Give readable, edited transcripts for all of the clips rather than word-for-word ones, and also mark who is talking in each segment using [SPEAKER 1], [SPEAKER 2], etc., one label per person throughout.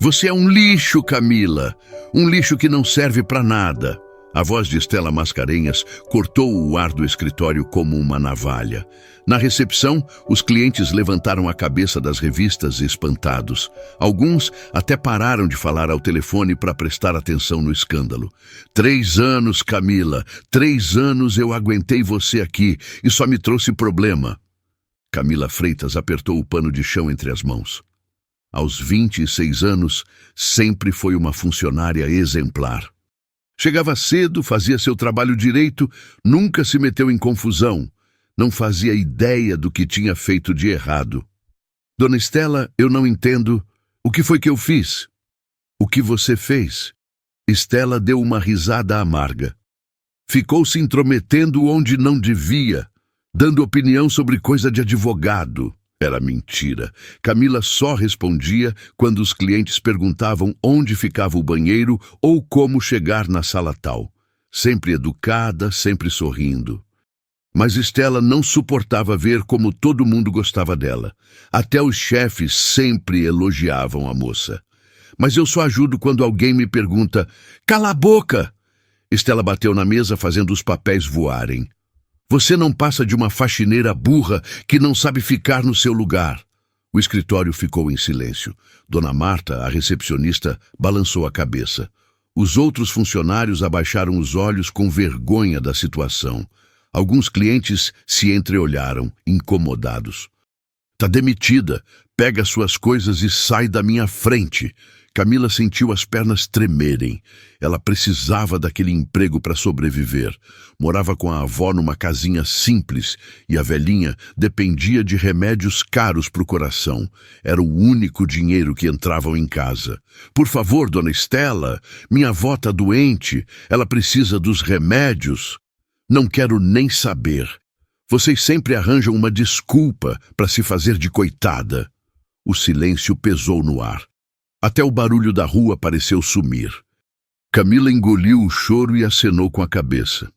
[SPEAKER 1] Você é um lixo, Camila. Um lixo que não serve para nada. A voz de Estela Mascarenhas cortou o ar do escritório como uma navalha. Na recepção, os clientes levantaram a cabeça das revistas espantados. Alguns até pararam de falar ao telefone para prestar atenção no escândalo. 3 anos, Camila. 3 anos eu aguentei você aqui e só me trouxe problema. Camila Freitas apertou o pano de chão entre as mãos. Aos 26 anos, sempre foi uma funcionária exemplar. Chegava cedo, fazia seu trabalho direito, nunca se meteu em confusão. Não fazia ideia do que tinha feito de errado. Dona Estela, eu não entendo. O que foi que eu fiz? O que você fez? Estela deu uma risada amarga. Ficou se intrometendo onde não devia, dando opinião sobre coisa de advogado. Era mentira. Camila só respondia quando os clientes perguntavam onde ficava o banheiro ou como chegar na sala tal. Sempre educada, sempre sorrindo. Mas Estela não suportava ver como todo mundo gostava dela. Até os chefes sempre elogiavam a moça. Mas eu só ajudo quando alguém me pergunta: "Cala a boca!" Estela bateu na mesa fazendo os papéis voarem. Você não passa de uma faxineira burra que não sabe ficar no seu lugar. O escritório ficou em silêncio. Dona Marta, a recepcionista, balançou a cabeça. Os outros funcionários abaixaram os olhos com vergonha da situação. Alguns clientes se entreolharam, incomodados. Tá demitida. Pega suas coisas e sai da minha frente. Camila sentiu as pernas tremerem. Ela precisava daquele emprego para sobreviver. Morava com a avó numa casinha simples e a velhinha dependia de remédios caros para o coração. Era o único dinheiro que entrava em casa. Por favor, dona Estela, minha avó tá doente. Ela precisa dos remédios. Não quero nem saber. Vocês sempre arranjam uma desculpa para se fazer de coitada. O silêncio pesou no ar. Até o barulho da rua pareceu sumir. Camila engoliu o choro e acenou com a cabeça.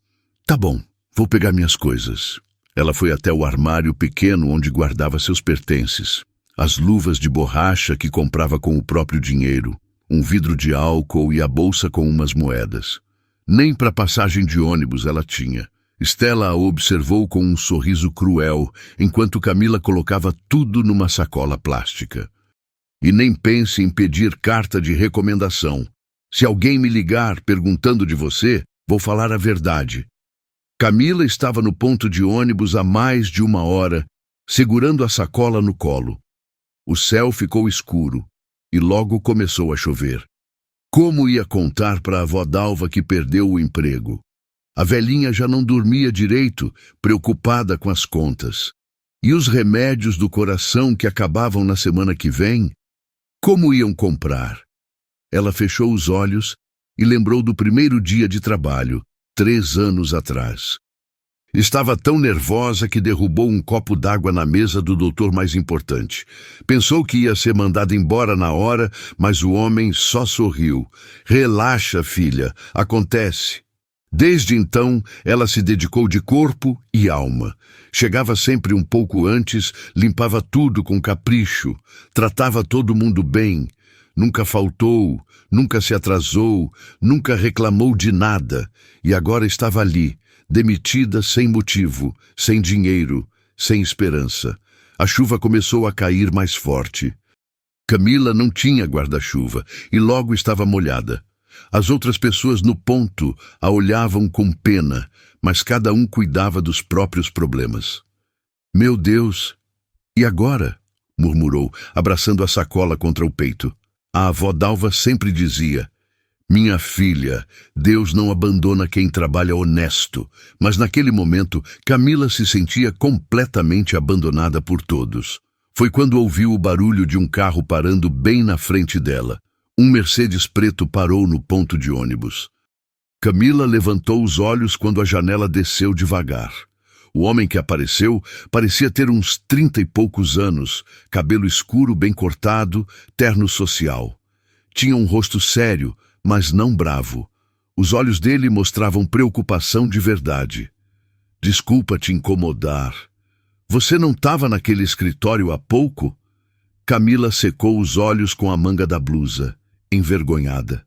[SPEAKER 1] Tá bom, vou pegar minhas coisas. Ela foi até o armário pequeno onde guardava seus pertences. As luvas de borracha que comprava com o próprio dinheiro, um vidro de álcool e a bolsa com umas moedas. Nem para passagem de ônibus ela tinha. Estela a observou com um sorriso cruel, enquanto Camila colocava tudo numa sacola plástica. E nem pense em pedir carta de recomendação. Se alguém me ligar perguntando de você, vou falar a verdade. Camila estava no ponto de ônibus há mais de 1 hora, segurando a sacola no colo. O céu ficou escuro e logo começou a chover. Como ia contar para a avó Dalva que perdeu o emprego? A velhinha já não dormia direito, preocupada com as contas. E os remédios do coração que acabavam na semana que vem? Como iam comprar? Ela fechou os olhos e lembrou do primeiro dia de trabalho, 3 anos atrás. Estava tão nervosa que derrubou um copo d'água na mesa do doutor mais importante. Pensou que ia ser mandada embora na hora, mas o homem só sorriu. Relaxa, filha, acontece. Desde então, ela se dedicou de corpo e alma. Chegava sempre um pouco antes, limpava tudo com capricho, tratava todo mundo bem. Nunca faltou, nunca se atrasou, nunca reclamou de nada. E agora estava ali, demitida sem motivo, sem dinheiro, sem esperança. A chuva começou a cair mais forte. Camila não tinha guarda-chuva e logo estava molhada. As outras pessoas no ponto a olhavam com pena, mas cada um cuidava dos próprios problemas. Meu Deus! E agora? Murmurou, abraçando a sacola contra o peito. A avó Dalva sempre dizia: minha filha, Deus não abandona quem trabalha honesto. Mas naquele momento, Camila se sentia completamente abandonada por todos. Foi quando ouviu o barulho de um carro parando bem na frente dela. Um Mercedes preto parou no ponto de ônibus. Camila levantou os olhos quando a janela desceu devagar. O homem que apareceu parecia ter uns 30 e poucos anos, cabelo escuro bem cortado, terno social. Tinha um rosto sério, mas não bravo. Os olhos dele mostravam preocupação de verdade. Desculpa te incomodar. Você não estava naquele escritório há pouco? Camila secou os olhos com a manga da blusa, envergonhada.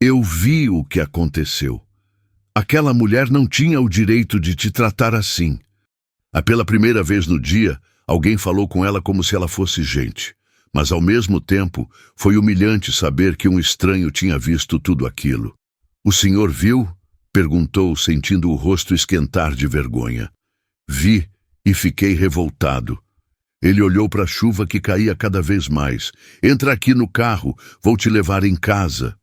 [SPEAKER 1] Eu vi o que aconteceu. Aquela mulher não tinha o direito de te tratar assim. Pela primeira vez no dia, alguém falou com ela como se ela fosse gente. Mas, ao mesmo tempo, foi humilhante saber que um estranho tinha visto tudo aquilo. O senhor viu? Perguntou, sentindo o rosto esquentar de vergonha. Vi e fiquei revoltado. Ele olhou para a chuva que caía cada vez mais. Entra aqui no carro, vou te levar em casa.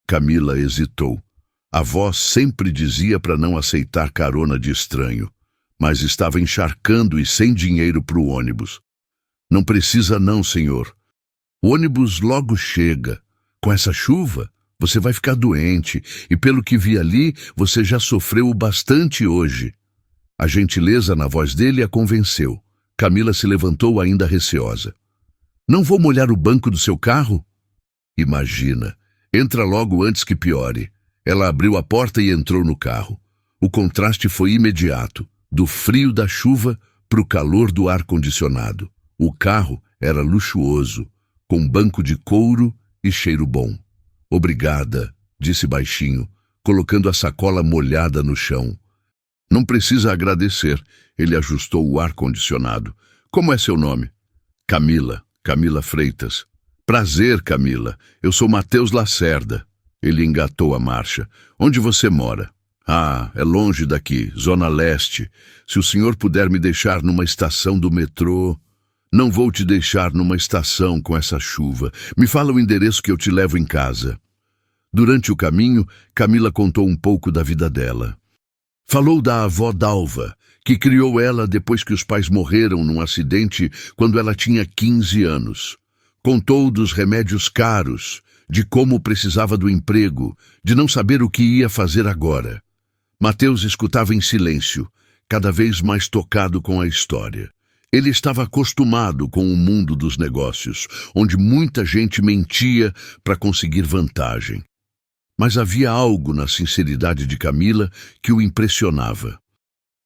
[SPEAKER 1] Camila hesitou. A voz sempre dizia para não aceitar carona de estranho, mas estava encharcando e sem dinheiro para o ônibus. Não precisa não, senhor. O ônibus logo chega. Com essa chuva, você vai ficar doente e, pelo que vi ali, você já sofreu bastante hoje. A gentileza na voz dele a convenceu. Camila se levantou ainda receosa. Não vou molhar o banco do seu carro? Imagina. Entra logo antes que piore. Ela abriu a porta e entrou no carro. O contraste foi imediato, do frio da chuva para o calor do ar-condicionado. O carro era luxuoso, com banco de couro e cheiro bom. Obrigada, disse baixinho, colocando a sacola molhada no chão. Não precisa agradecer, ele ajustou o ar-condicionado. Como é seu nome? Camila Freitas. Prazer, Camila. Eu sou Matheus Lacerda. Ele engatou a marcha. Onde você mora? É longe daqui, Zona Leste. Se o senhor puder me deixar numa estação do metrô... Não vou te deixar numa estação com essa chuva. Me fala o endereço que eu te levo em casa. Durante o caminho, Camila contou um pouco da vida dela. Falou da avó Dalva, que criou ela depois que os pais morreram num acidente quando ela tinha 15 anos. Contou dos remédios caros, de como precisava do emprego, de não saber o que ia fazer agora. Matheus escutava em silêncio, cada vez mais tocado com a história. Ele estava acostumado com o mundo dos negócios, onde muita gente mentia para conseguir vantagem. Mas havia algo na sinceridade de Camila que o impressionava.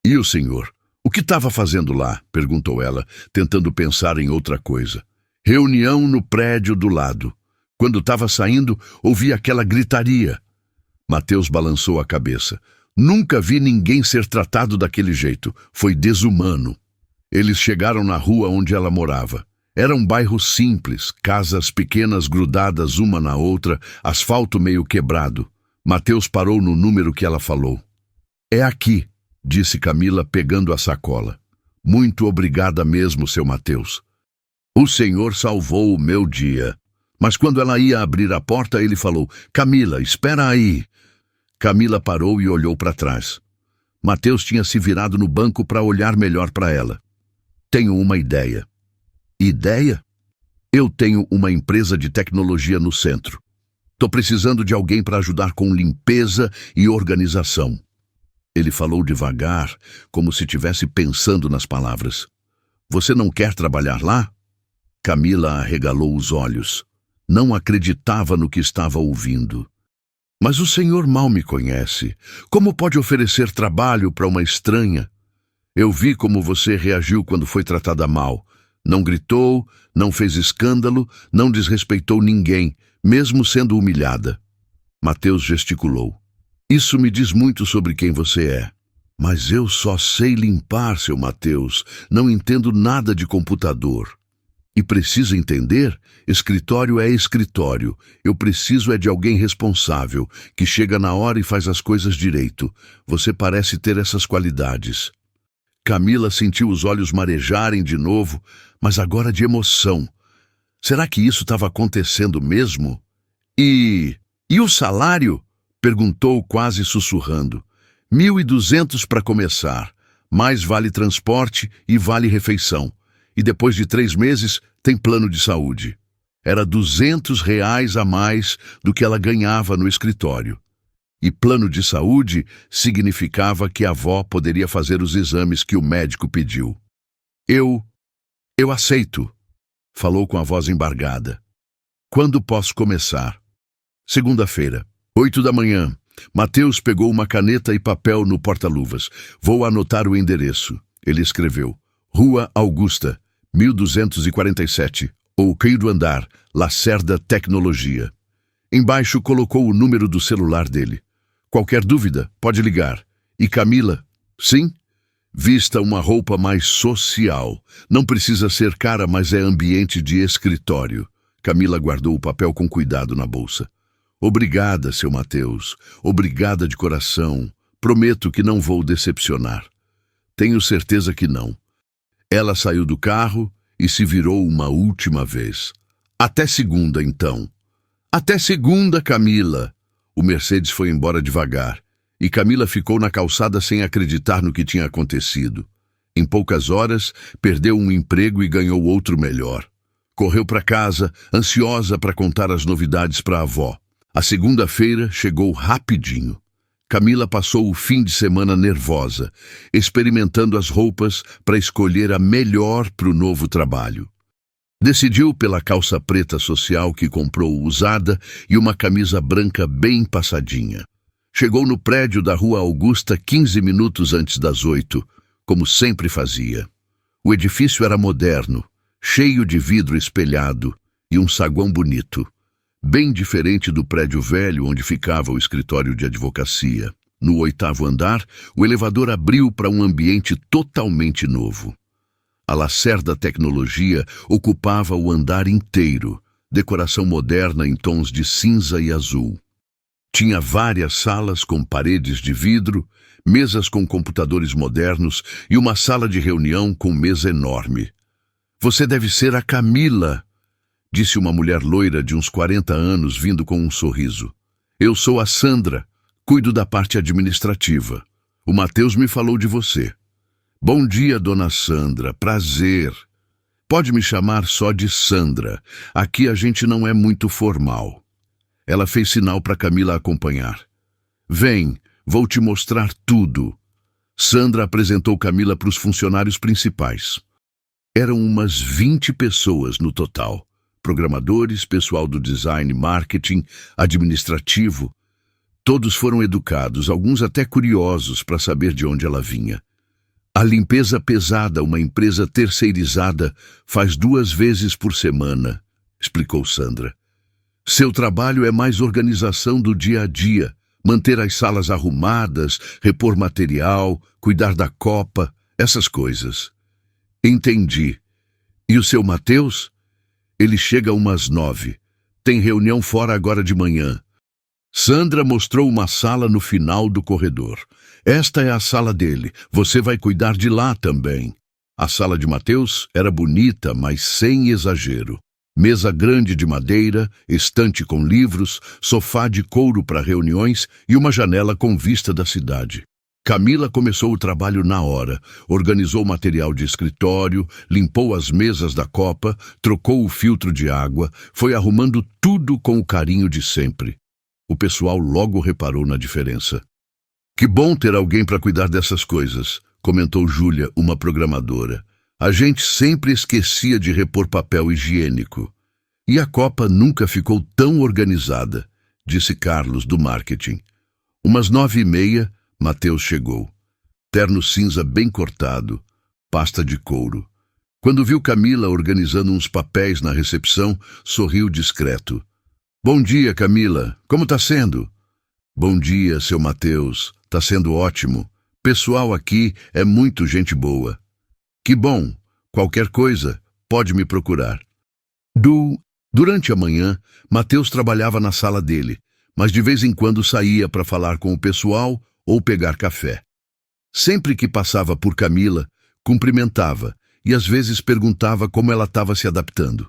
[SPEAKER 1] E o senhor? O que estava fazendo lá? Perguntou ela, tentando pensar em outra coisa. Reunião no prédio do lado. Quando estava saindo, ouvi aquela gritaria. Matheus balançou a cabeça. Nunca vi ninguém ser tratado daquele jeito. Foi desumano. Eles chegaram na rua onde ela morava. Era um bairro simples, casas pequenas grudadas uma na outra, asfalto meio quebrado. Matheus parou no número que ela falou. É aqui, disse Camila, pegando a sacola. Muito obrigada mesmo, seu Matheus. O senhor salvou o meu dia. Mas quando ela ia abrir a porta, ele falou, Camila, espera aí. Camila parou e olhou para trás. Matheus tinha se virado no banco para olhar melhor para ela. Tenho uma ideia. Ideia? Eu tenho uma empresa de tecnologia no centro. Estou precisando de alguém para ajudar com limpeza e organização. Ele falou devagar, como se estivesse pensando nas palavras. Você não quer trabalhar lá? Camila arregalou os olhos. Não acreditava no que estava ouvindo. Mas o senhor mal me conhece. Como pode oferecer trabalho para uma estranha? Eu vi como você reagiu quando foi tratada mal. Não gritou, não fez escândalo, não desrespeitou ninguém, mesmo sendo humilhada. Matheus gesticulou. Isso me diz muito sobre quem você é. Mas eu só sei limpar, seu Matheus. Não entendo nada de computador. E precisa entender? Escritório é escritório. Eu preciso é de alguém responsável, que chega na hora e faz as coisas direito. Você parece ter essas qualidades. Camila sentiu os olhos marejarem de novo, mas agora de emoção. Será que isso estava acontecendo mesmo? E o salário? Perguntou quase sussurrando. 1.200 para começar, mais vale transporte e vale refeição. E depois de 3 meses tem plano de saúde. Era R$ 200 a mais do que ela ganhava no escritório. E plano de saúde significava que a avó poderia fazer os exames que o médico pediu. Eu aceito, falou com a voz embargada. Quando posso começar? Segunda-feira, 8 da manhã. Matheus pegou uma caneta e papel no porta-luvas. Vou anotar o endereço. Ele escreveu. Rua Augusta, 1247, ou quinto andar, Lacerda Tecnologia. Embaixo colocou o número do celular dele. Qualquer dúvida, pode ligar. E Camila? Sim? Vista uma roupa mais social. Não precisa ser cara, mas é ambiente de escritório. Camila guardou o papel com cuidado na bolsa. Obrigada, seu Mateus. Obrigada de coração. Prometo que não vou decepcionar. Tenho certeza que não. Ela saiu do carro e se virou uma última vez. Até segunda, então. Até segunda, Camila. O Mercedes foi embora devagar, e Camila ficou na calçada sem acreditar no que tinha acontecido. Em poucas horas, perdeu um emprego e ganhou outro melhor. Correu para casa, ansiosa para contar as novidades para a avó. A segunda-feira chegou rapidinho. Camila passou o fim de semana nervosa, experimentando as roupas para escolher a melhor para o novo trabalho. Decidiu pela calça preta social que comprou usada e uma camisa branca bem passadinha. Chegou no prédio da Rua Augusta 15 minutos antes das 8, como sempre fazia. O edifício era moderno, cheio de vidro espelhado e um saguão bonito, bem diferente do prédio velho onde ficava o escritório de advocacia. No 8º andar, o elevador abriu para um ambiente totalmente novo. A Lacerda Tecnologia ocupava o andar inteiro, decoração moderna em tons de cinza e azul. Tinha várias salas com paredes de vidro, mesas com computadores modernos e uma sala de reunião com mesa enorme. Você deve ser a Camila, disse uma mulher loira de uns 40 anos vindo com um sorriso. Eu sou a Sandra, cuido da parte administrativa. O Mateus me falou de você. Bom dia, dona Sandra, prazer. Pode me chamar só de Sandra. Aqui a gente não é muito formal. Ela fez sinal para Camila acompanhar. Vem, vou te mostrar tudo. Sandra apresentou Camila para os funcionários principais. Eram umas 20 pessoas no total. Programadores, pessoal do design, marketing, administrativo. Todos foram educados, alguns até curiosos para saber de onde ela vinha. A limpeza pesada, uma empresa terceirizada, faz 2 vezes por semana, explicou Sandra. Seu trabalho é mais organização do dia a dia, manter as salas arrumadas, repor material, cuidar da copa, essas coisas. Entendi. E o seu Mateus? Ele chega umas 9. Tem reunião fora agora de manhã. Sandra mostrou uma sala no final do corredor. Esta é a sala dele. Você vai cuidar de lá também. A sala de Mateus era bonita, mas sem exagero. Mesa grande de madeira, estante com livros, sofá de couro para reuniões e uma janela com vista da cidade. Camila começou o trabalho na hora, organizou o material de escritório, limpou as mesas da copa, trocou o filtro de água, foi arrumando tudo com o carinho de sempre. O pessoal logo reparou na diferença. Que bom ter alguém para cuidar dessas coisas, comentou Júlia, uma programadora. A gente sempre esquecia de repor papel higiênico. E a copa nunca ficou tão organizada, disse Carlos, do marketing. Umas 9h30, Mateus chegou. Terno cinza bem cortado, pasta de couro. Quando viu Camila organizando uns papéis na recepção, sorriu discreto. Bom dia, Camila. Como tá sendo? Bom dia, seu Mateus. Tá sendo ótimo. Pessoal aqui é muito gente boa. Que bom. Qualquer coisa, pode me procurar. Durante a manhã, Mateus trabalhava na sala dele, mas de vez em quando saía para falar com o pessoal ou pegar café. Sempre que passava por Camila, cumprimentava e às vezes perguntava como ela estava se adaptando.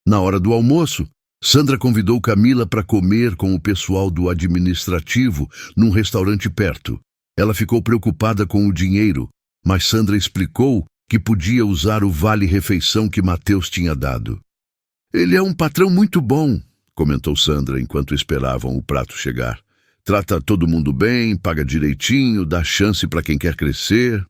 [SPEAKER 1] Na hora do almoço, Sandra convidou Camila para comer com o pessoal do administrativo num restaurante perto. Ela ficou preocupada com o dinheiro, mas Sandra explicou que podia usar o vale-refeição que Mateus tinha dado. Ele é um patrão muito bom, comentou Sandra enquanto esperavam o prato chegar. Trata todo mundo bem, paga direitinho, dá chance para quem quer crescer.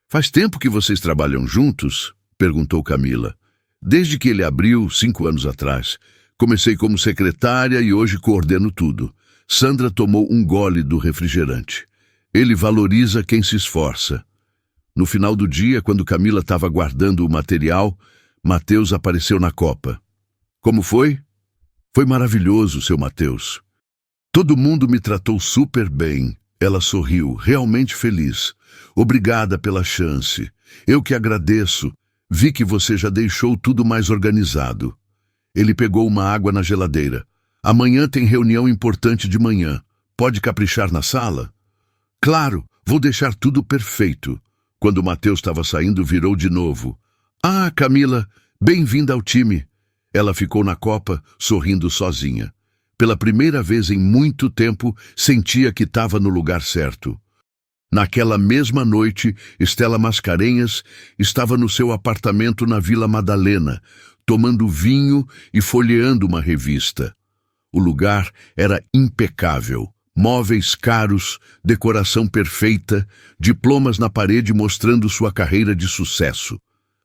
[SPEAKER 1] Faz tempo que vocês trabalham juntos? Perguntou Camila. Desde que ele abriu, 5 anos atrás. Comecei como secretária e hoje coordeno tudo. Sandra tomou um gole do refrigerante. Ele valoriza quem se esforça. No final do dia, quando Camila estava guardando o material, Mateus apareceu na copa. Como foi? Foi maravilhoso, seu Mateus. Todo mundo me tratou super bem. Ela sorriu, realmente feliz. Obrigada pela chance. Eu que agradeço. Vi que você já deixou tudo mais organizado. Ele pegou uma água na geladeira. Amanhã tem reunião importante de manhã. Pode caprichar na sala? Claro, vou deixar tudo perfeito. Quando Mateus estava saindo, virou de novo. Ah, Camila, bem-vinda ao time. Ela ficou na copa, sorrindo sozinha. Pela primeira vez em muito tempo, sentia que estava no lugar certo. Naquela mesma noite, Stella Mascarenhas estava no seu apartamento na Vila Madalena, tomando vinho e folheando uma revista. O lugar era impecável. Móveis caros, decoração perfeita, diplomas na parede mostrando sua carreira de sucesso.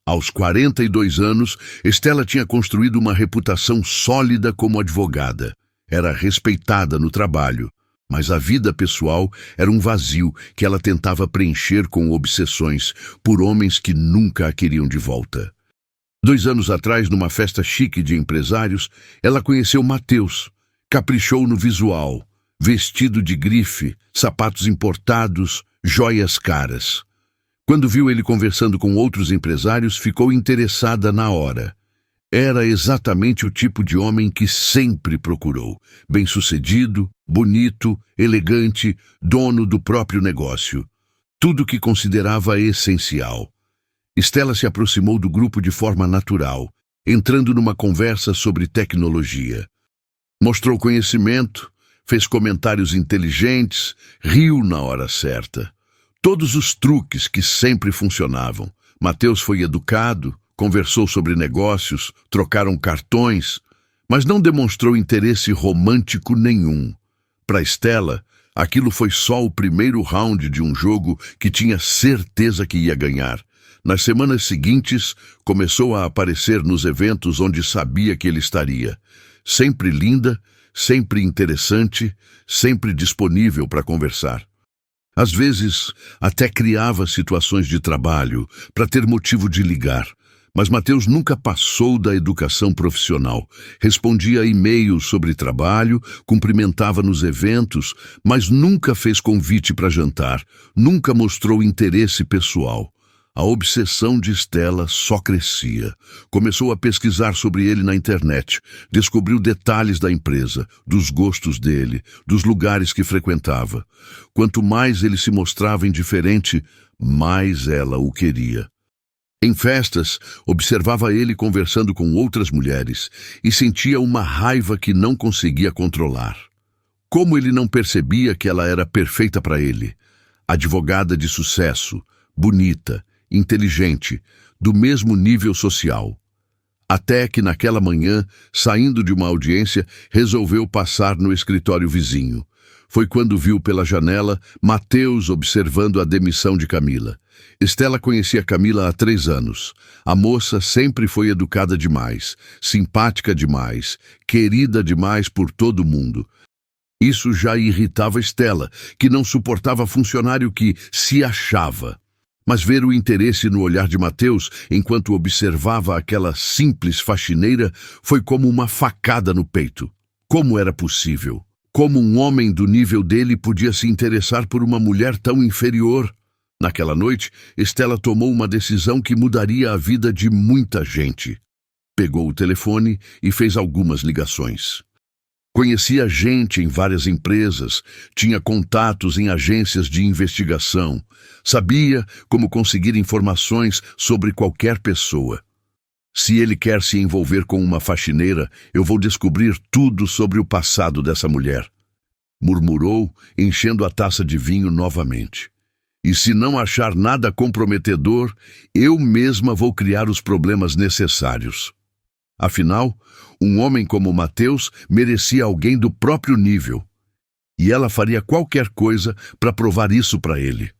[SPEAKER 1] Aos 42 anos, Stella tinha construído uma reputação sólida como advogada. Era respeitada no trabalho, mas a vida pessoal era um vazio que ela tentava preencher com obsessões por homens que nunca a queriam de volta. 2 anos atrás, numa festa chique de empresários, ela conheceu Mateus. Caprichou no visual. Vestido de grife, sapatos importados, joias caras. Quando viu ele conversando com outros empresários, ficou interessada na hora. Era exatamente o tipo de homem que sempre procurou. Bem-sucedido, bonito, elegante, dono do próprio negócio. Tudo que considerava essencial. Stella se aproximou do grupo de forma natural, entrando numa conversa sobre tecnologia. Mostrou conhecimento, fez comentários inteligentes, riu na hora certa. Todos os truques que sempre funcionavam. Mateus foi educado, conversou sobre negócios, trocaram cartões, mas não demonstrou interesse romântico nenhum. Para Stella, aquilo foi só o primeiro round de um jogo que tinha certeza que ia ganhar. Nas semanas seguintes, começou a aparecer nos eventos onde sabia que ele estaria. Sempre linda, sempre interessante, sempre disponível para conversar. Às vezes, até criava situações de trabalho para ter motivo de ligar, mas Mateus nunca passou da educação profissional. Respondia a e-mails sobre trabalho, cumprimentava nos eventos, mas nunca fez convite para jantar, nunca mostrou interesse pessoal. A obsessão de Stella só crescia. Começou a pesquisar sobre ele na internet. Descobriu detalhes da empresa, dos gostos dele, dos lugares que frequentava. Quanto mais ele se mostrava indiferente, mais ela o queria. Em festas, observava ele conversando com outras mulheres e sentia uma raiva que não conseguia controlar. Como ele não percebia que ela era perfeita para ele? Advogada de sucesso, bonita, inteligente, do mesmo nível social. Até que naquela manhã, saindo de uma audiência, resolveu passar no escritório vizinho. Foi quando viu pela janela Mateus observando a demissão de Camila. Stella conhecia Camila há 3 anos. A moça sempre foi educada demais, simpática demais, querida demais por todo mundo. Isso já irritava Stella, que não suportava funcionário que se achava. Mas ver o interesse no olhar de Mateus enquanto observava aquela simples faxineira foi como uma facada no peito. Como era possível? Como um homem do nível dele podia se interessar por uma mulher tão inferior? Naquela noite, Stella tomou uma decisão que mudaria a vida de muita gente. Pegou o telefone e fez algumas ligações. Conhecia gente em várias empresas, tinha contatos em agências de investigação, sabia como conseguir informações sobre qualquer pessoa. Se ele quer se envolver com uma faxineira, eu vou descobrir tudo sobre o passado dessa mulher, murmurou, enchendo a taça de vinho novamente. E se não achar nada comprometedor, eu mesma vou criar os problemas necessários. Afinal, um homem como Mateus merecia alguém do próprio nível. E ela faria qualquer coisa para provar isso para ele.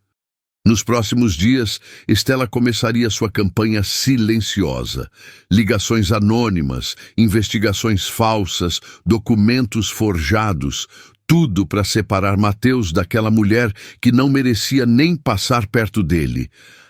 [SPEAKER 1] Nos próximos dias, Stella começaria sua campanha silenciosa. Ligações anônimas, investigações falsas, documentos forjados, tudo para separar Mateus daquela mulher que não merecia nem passar perto dele.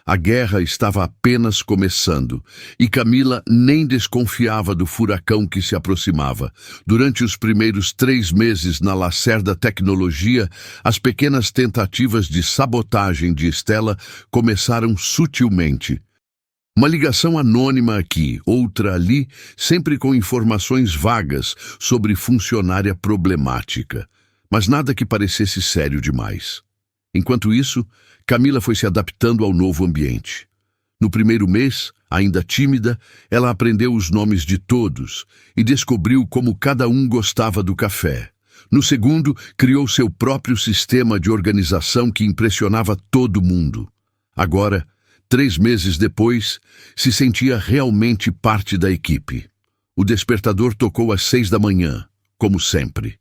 [SPEAKER 1] A guerra estava apenas começando, e Camila nem desconfiava do furacão que se aproximava. Durante os primeiros 3 meses na Lacerda Tecnologia, as pequenas tentativas de sabotagem de Stella começaram sutilmente. Uma ligação anônima aqui, outra ali, sempre com informações vagas sobre funcionária problemática, mas nada que parecesse sério demais. Enquanto isso, Camila foi se adaptando ao novo ambiente. No primeiro mês, ainda tímida, ela aprendeu os nomes de todos e descobriu como cada um gostava do café. No segundo, criou seu próprio sistema de organização que impressionava todo mundo. Agora, 3 meses depois, se sentia realmente parte da equipe. O despertador tocou às 6 da manhã, como sempre.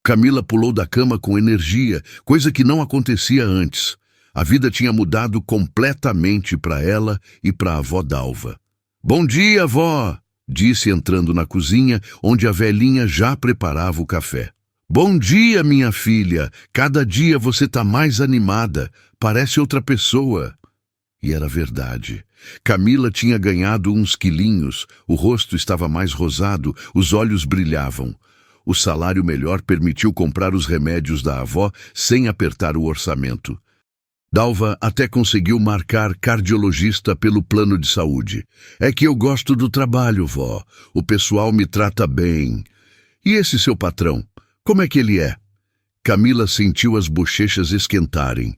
[SPEAKER 1] Camila pulou da cama com energia, coisa que não acontecia antes. A vida tinha mudado completamente para ela e para a avó Dalva. "Bom dia, vó!" disse entrando na cozinha, onde a velhinha já preparava o café. "Bom dia, minha filha! Cada dia você tá mais animada. Parece outra pessoa." E era verdade. Camila tinha ganhado uns quilinhos, o rosto estava mais rosado, os olhos brilhavam. O salário melhor permitiu comprar os remédios da avó sem apertar o orçamento. Dalva até conseguiu marcar cardiologista pelo plano de saúde. "É que eu gosto do trabalho, vó. O pessoal me trata bem." "E esse seu patrão? Como é que ele é?" Camila sentiu as bochechas esquentarem.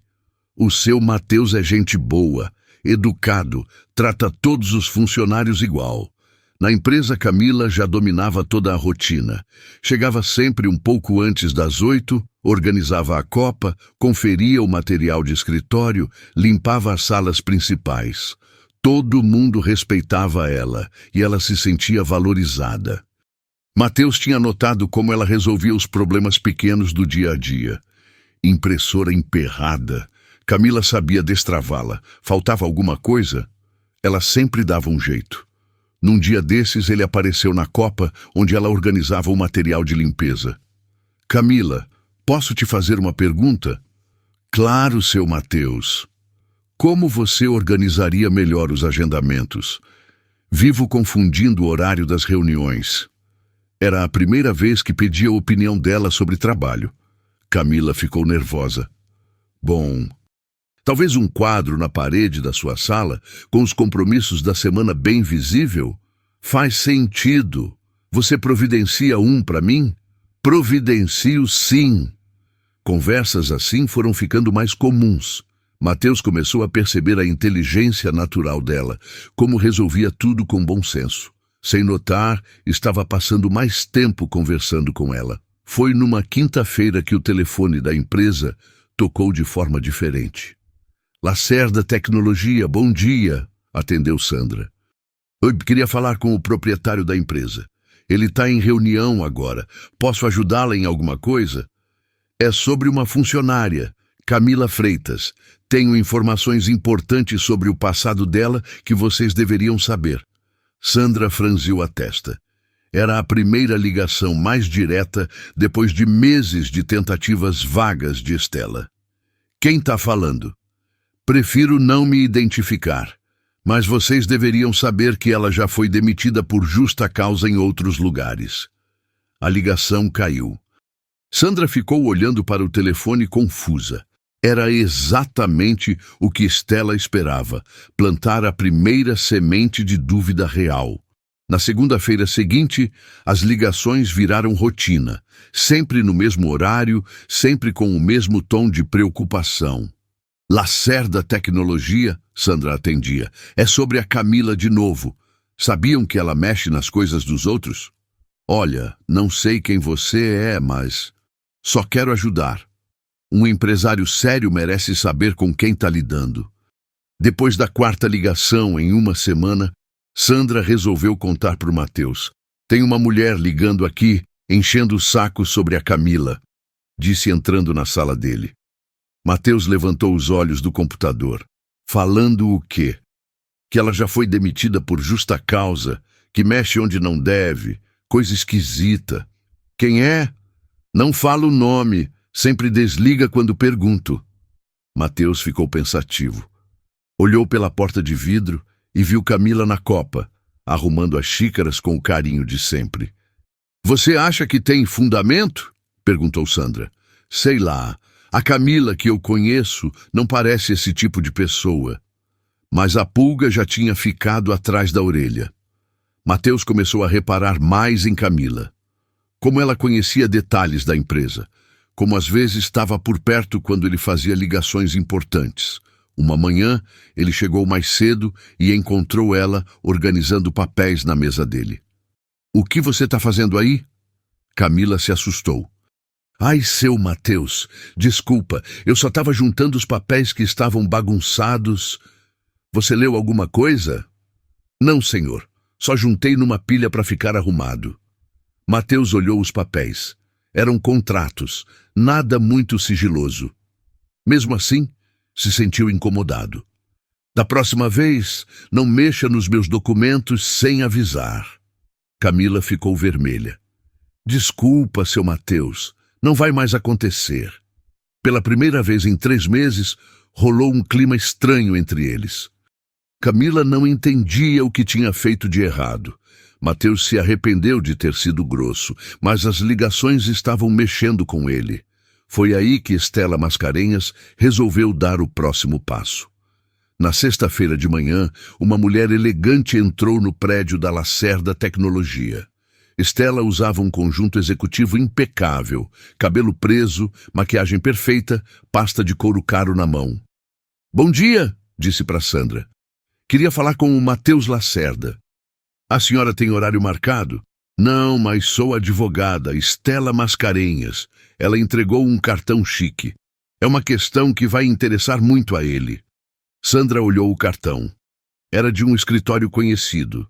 [SPEAKER 1] "O seu Mateus é gente boa, educado, trata todos os funcionários igual." Na empresa, Camila já dominava toda a rotina. Chegava sempre um pouco antes das 8, organizava a copa, conferia o material de escritório, limpava as salas principais. Todo mundo respeitava ela e ela se sentia valorizada. Mateus tinha notado como ela resolvia os problemas pequenos do dia a dia. Impressora emperrada. Camila sabia destravá-la. Faltava alguma coisa? Ela sempre dava um jeito. Num dia desses, ele apareceu na copa, onde ela organizava o material de limpeza. "Camila, posso te fazer uma pergunta?" "Claro, seu Mateus. Como você organizaria melhor os agendamentos? Vivo confundindo o horário das reuniões." Era a primeira vez que pedia a opinião dela sobre trabalho. Camila ficou nervosa. "Bom, talvez um quadro na parede da sua sala, com os compromissos da semana bem visível? Faz sentido. Você providencia um para mim?" "Providencio, sim." Conversas assim foram ficando mais comuns. Mateus começou a perceber a inteligência natural dela, como resolvia tudo com bom senso. Sem notar, estava passando mais tempo conversando com ela. Foi numa quinta-feira que o telefone da empresa tocou de forma diferente. "Lacerda Tecnologia, bom dia", atendeu Sandra. "Eu queria falar com o proprietário da empresa. Ele está em reunião agora. Posso ajudá-la em alguma coisa?" "É sobre uma funcionária, Camila Freitas. Tenho informações importantes sobre o passado dela que vocês deveriam saber." Sandra franziu a testa. Era a primeira ligação mais direta depois de meses de tentativas vagas de Stella. "Quem está falando?" "Prefiro não me identificar, mas vocês deveriam saber que ela já foi demitida por justa causa em outros lugares." A ligação caiu. Sandra ficou olhando para o telefone confusa. Era exatamente o que Stella esperava, plantar a primeira semente de dúvida real. Na segunda-feira seguinte, as ligações viraram rotina, sempre no mesmo horário, sempre com o mesmo tom de preocupação. "Lacerda Tecnologia", Sandra atendia. "É sobre a Camila de novo. Sabiam que ela mexe nas coisas dos outros?" "Olha, não sei quem você é, mas só quero ajudar. Um empresário sério merece saber com quem está lidando." Depois da 4ª ligação em uma semana, Sandra resolveu contar para o Mateus. "Tem uma mulher ligando aqui, enchendo o saco sobre a Camila", disse entrando na sala dele. Mateus levantou os olhos do computador. "Falando o quê?" "Que ela já foi demitida por justa causa, que mexe onde não deve, coisa esquisita." "Quem é?" "Não fala o nome, sempre desliga quando pergunto." Mateus ficou pensativo. Olhou pela porta de vidro e viu Camila na copa, arrumando as xícaras com o carinho de sempre. Você acha que tem fundamento? Perguntou Sandra. Sei lá, a Camila que eu conheço não parece esse tipo de pessoa. Mas a pulga já tinha ficado atrás da orelha. Mateus começou a reparar mais em Camila. Como ela conhecia detalhes da empresa, como às vezes estava por perto quando ele fazia ligações importantes. Uma manhã, ele chegou mais cedo e encontrou ela organizando papéis na mesa dele. O que você está fazendo aí? Camila se assustou. Ai, seu Mateus, desculpa, eu só estava juntando os papéis que estavam bagunçados. Você leu alguma coisa? Não, senhor. Só juntei numa pilha para ficar arrumado. Mateus olhou os papéis. Eram contratos, nada muito sigiloso. Mesmo assim, se sentiu incomodado. Da próxima vez, não mexa nos meus documentos sem avisar. Camila ficou vermelha. Desculpa, seu Mateus, não vai mais acontecer. Pela primeira vez em 3 meses, rolou um clima estranho entre eles. Camila não entendia o que tinha feito de errado. Mateus se arrependeu de ter sido grosso, mas as ligações estavam mexendo com ele. Foi aí que Estela Mascarenhas resolveu dar o próximo passo. Na sexta-feira de manhã, uma mulher elegante entrou no prédio da Lacerda Tecnologia. Estela usava um conjunto executivo impecável, cabelo preso, maquiagem perfeita, pasta de couro caro na mão. Bom dia, disse para Sandra. Queria falar com o Mateus Lacerda. A senhora tem horário marcado? Não, mas sou advogada, Estela Mascarenhas. Ela entregou um cartão chique. É uma questão que vai interessar muito a ele. Sandra olhou o cartão. Era de um escritório conhecido.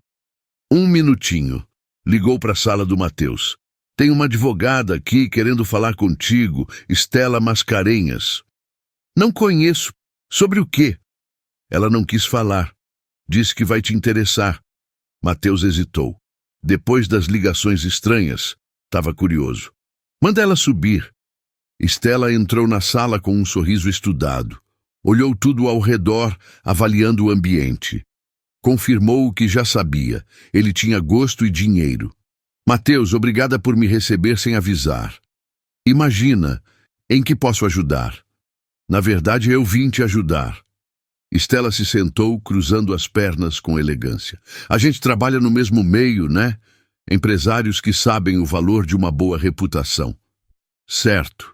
[SPEAKER 1] Um minutinho. Ligou para a sala do Mateus. Tem uma advogada aqui querendo falar contigo, Estela Mascarenhas. Não conheço. Sobre o quê? Ela não quis falar. Disse que vai te interessar. Mateus hesitou. Depois das ligações estranhas, estava curioso. Manda ela subir. Estela entrou na sala com um sorriso estudado. Olhou tudo ao redor, avaliando o ambiente. Confirmou o que já sabia. Ele tinha gosto e dinheiro. Mateus, obrigada por me receber sem avisar. Imagina, em que posso ajudar? Na verdade, eu vim te ajudar. Estela se sentou, cruzando as pernas com elegância. A gente trabalha no mesmo meio, né? Empresários que sabem o valor de uma boa reputação. Certo.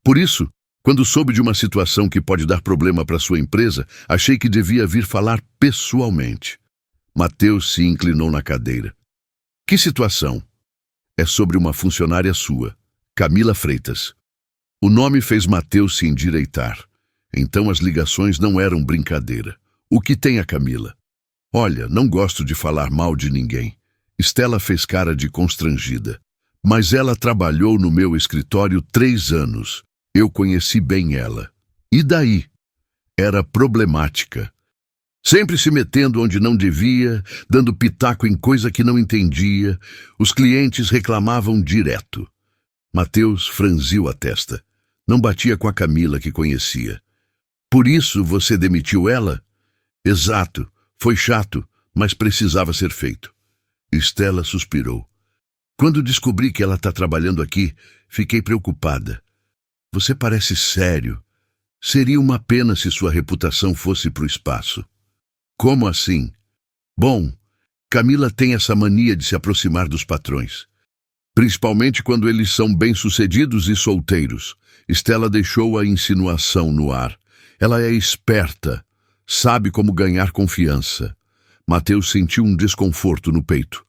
[SPEAKER 1] Por isso, quando soube de uma situação que pode dar problema para sua empresa, achei que devia vir falar pessoalmente. Mateus se inclinou na cadeira. Que situação? É sobre uma funcionária sua, Camila Freitas. O nome fez Mateus se endireitar. Então as ligações não eram brincadeira. O que tem a Camila? Olha, não gosto de falar mal de ninguém. Estela fez cara de constrangida. Mas ela trabalhou no meu escritório 3 anos. Eu conheci bem ela. E daí? Era problemática. Sempre se metendo onde não devia, dando pitaco em coisa que não entendia. Os clientes reclamavam direto. Mateus franziu a testa. Não batia com a Camila que conhecia. Por isso você demitiu ela? Exato. Foi chato, mas precisava ser feito. Estela suspirou. Quando descobri que ela está trabalhando aqui, fiquei preocupada. Você parece sério. Seria uma pena se sua reputação fosse para o espaço. Como assim? Bom, Camila tem essa mania de se aproximar dos patrões. Principalmente quando eles são bem-sucedidos e solteiros. Estela deixou a insinuação no ar. Ela é esperta, sabe como ganhar confiança. Mateus sentiu um desconforto no peito.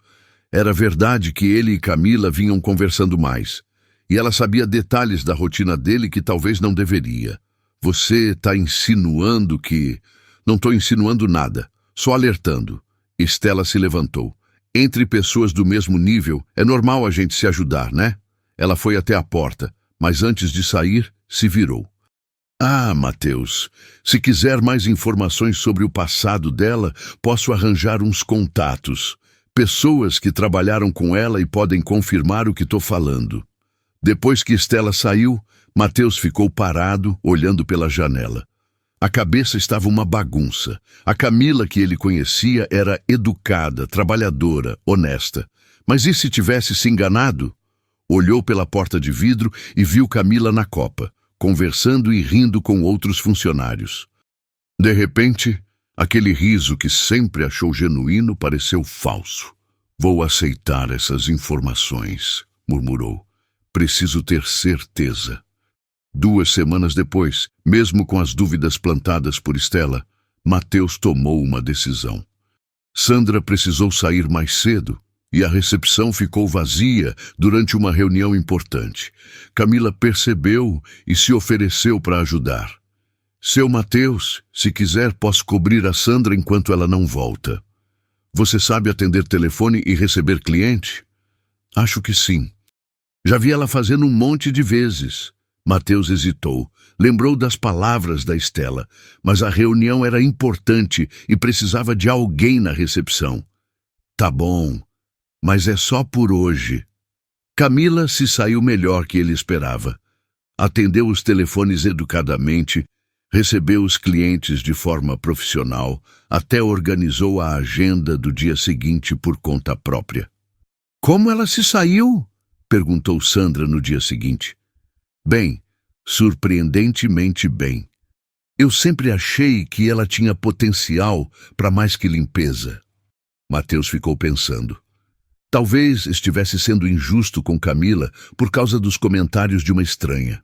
[SPEAKER 1] Era verdade que ele e Camila vinham conversando mais. E ela sabia detalhes da rotina dele que talvez não deveria. Você está insinuando que... Não estou insinuando nada, só alertando. Estela se levantou. Entre pessoas do mesmo nível, é normal a gente se ajudar, né? Ela foi até a porta, mas antes de sair, se virou. Ah, Mateus, se quiser mais informações sobre o passado dela, posso arranjar uns contatos. Pessoas que trabalharam com ela e podem confirmar o que estou falando. Depois que Estela saiu, Mateus ficou parado, olhando pela janela. A cabeça estava uma bagunça. A Camila que ele conhecia era educada, trabalhadora, honesta. Mas e se tivesse se enganado? Olhou pela porta de vidro e viu Camila na copa, conversando e rindo com outros funcionários. De repente, aquele riso que sempre achou genuíno pareceu falso. Vou aceitar essas informações, murmurou. Preciso ter certeza. 2 semanas depois, mesmo com as dúvidas plantadas por Stella, Matheus tomou uma decisão. Sandra precisou sair mais cedo e a recepção ficou vazia durante uma reunião importante. Camila percebeu e se ofereceu para ajudar. Seu Matheus, se quiser, posso cobrir a Sandra enquanto ela não volta. Você sabe atender telefone e receber cliente? Acho que sim. Já vi ela fazendo um monte de vezes. Matheus hesitou, lembrou das palavras da Stella, mas a reunião era importante e precisava de alguém na recepção. Tá bom, mas é só por hoje. Camila se saiu melhor que ele esperava. Atendeu os telefones educadamente, recebeu os clientes de forma profissional, até organizou a agenda do dia seguinte por conta própria. Como ela se saiu? Perguntou Sandra no dia seguinte. Bem, surpreendentemente bem. Eu sempre achei que ela tinha potencial para mais que limpeza. Matheus ficou pensando. Talvez estivesse sendo injusto com Camila por causa dos comentários de uma estranha.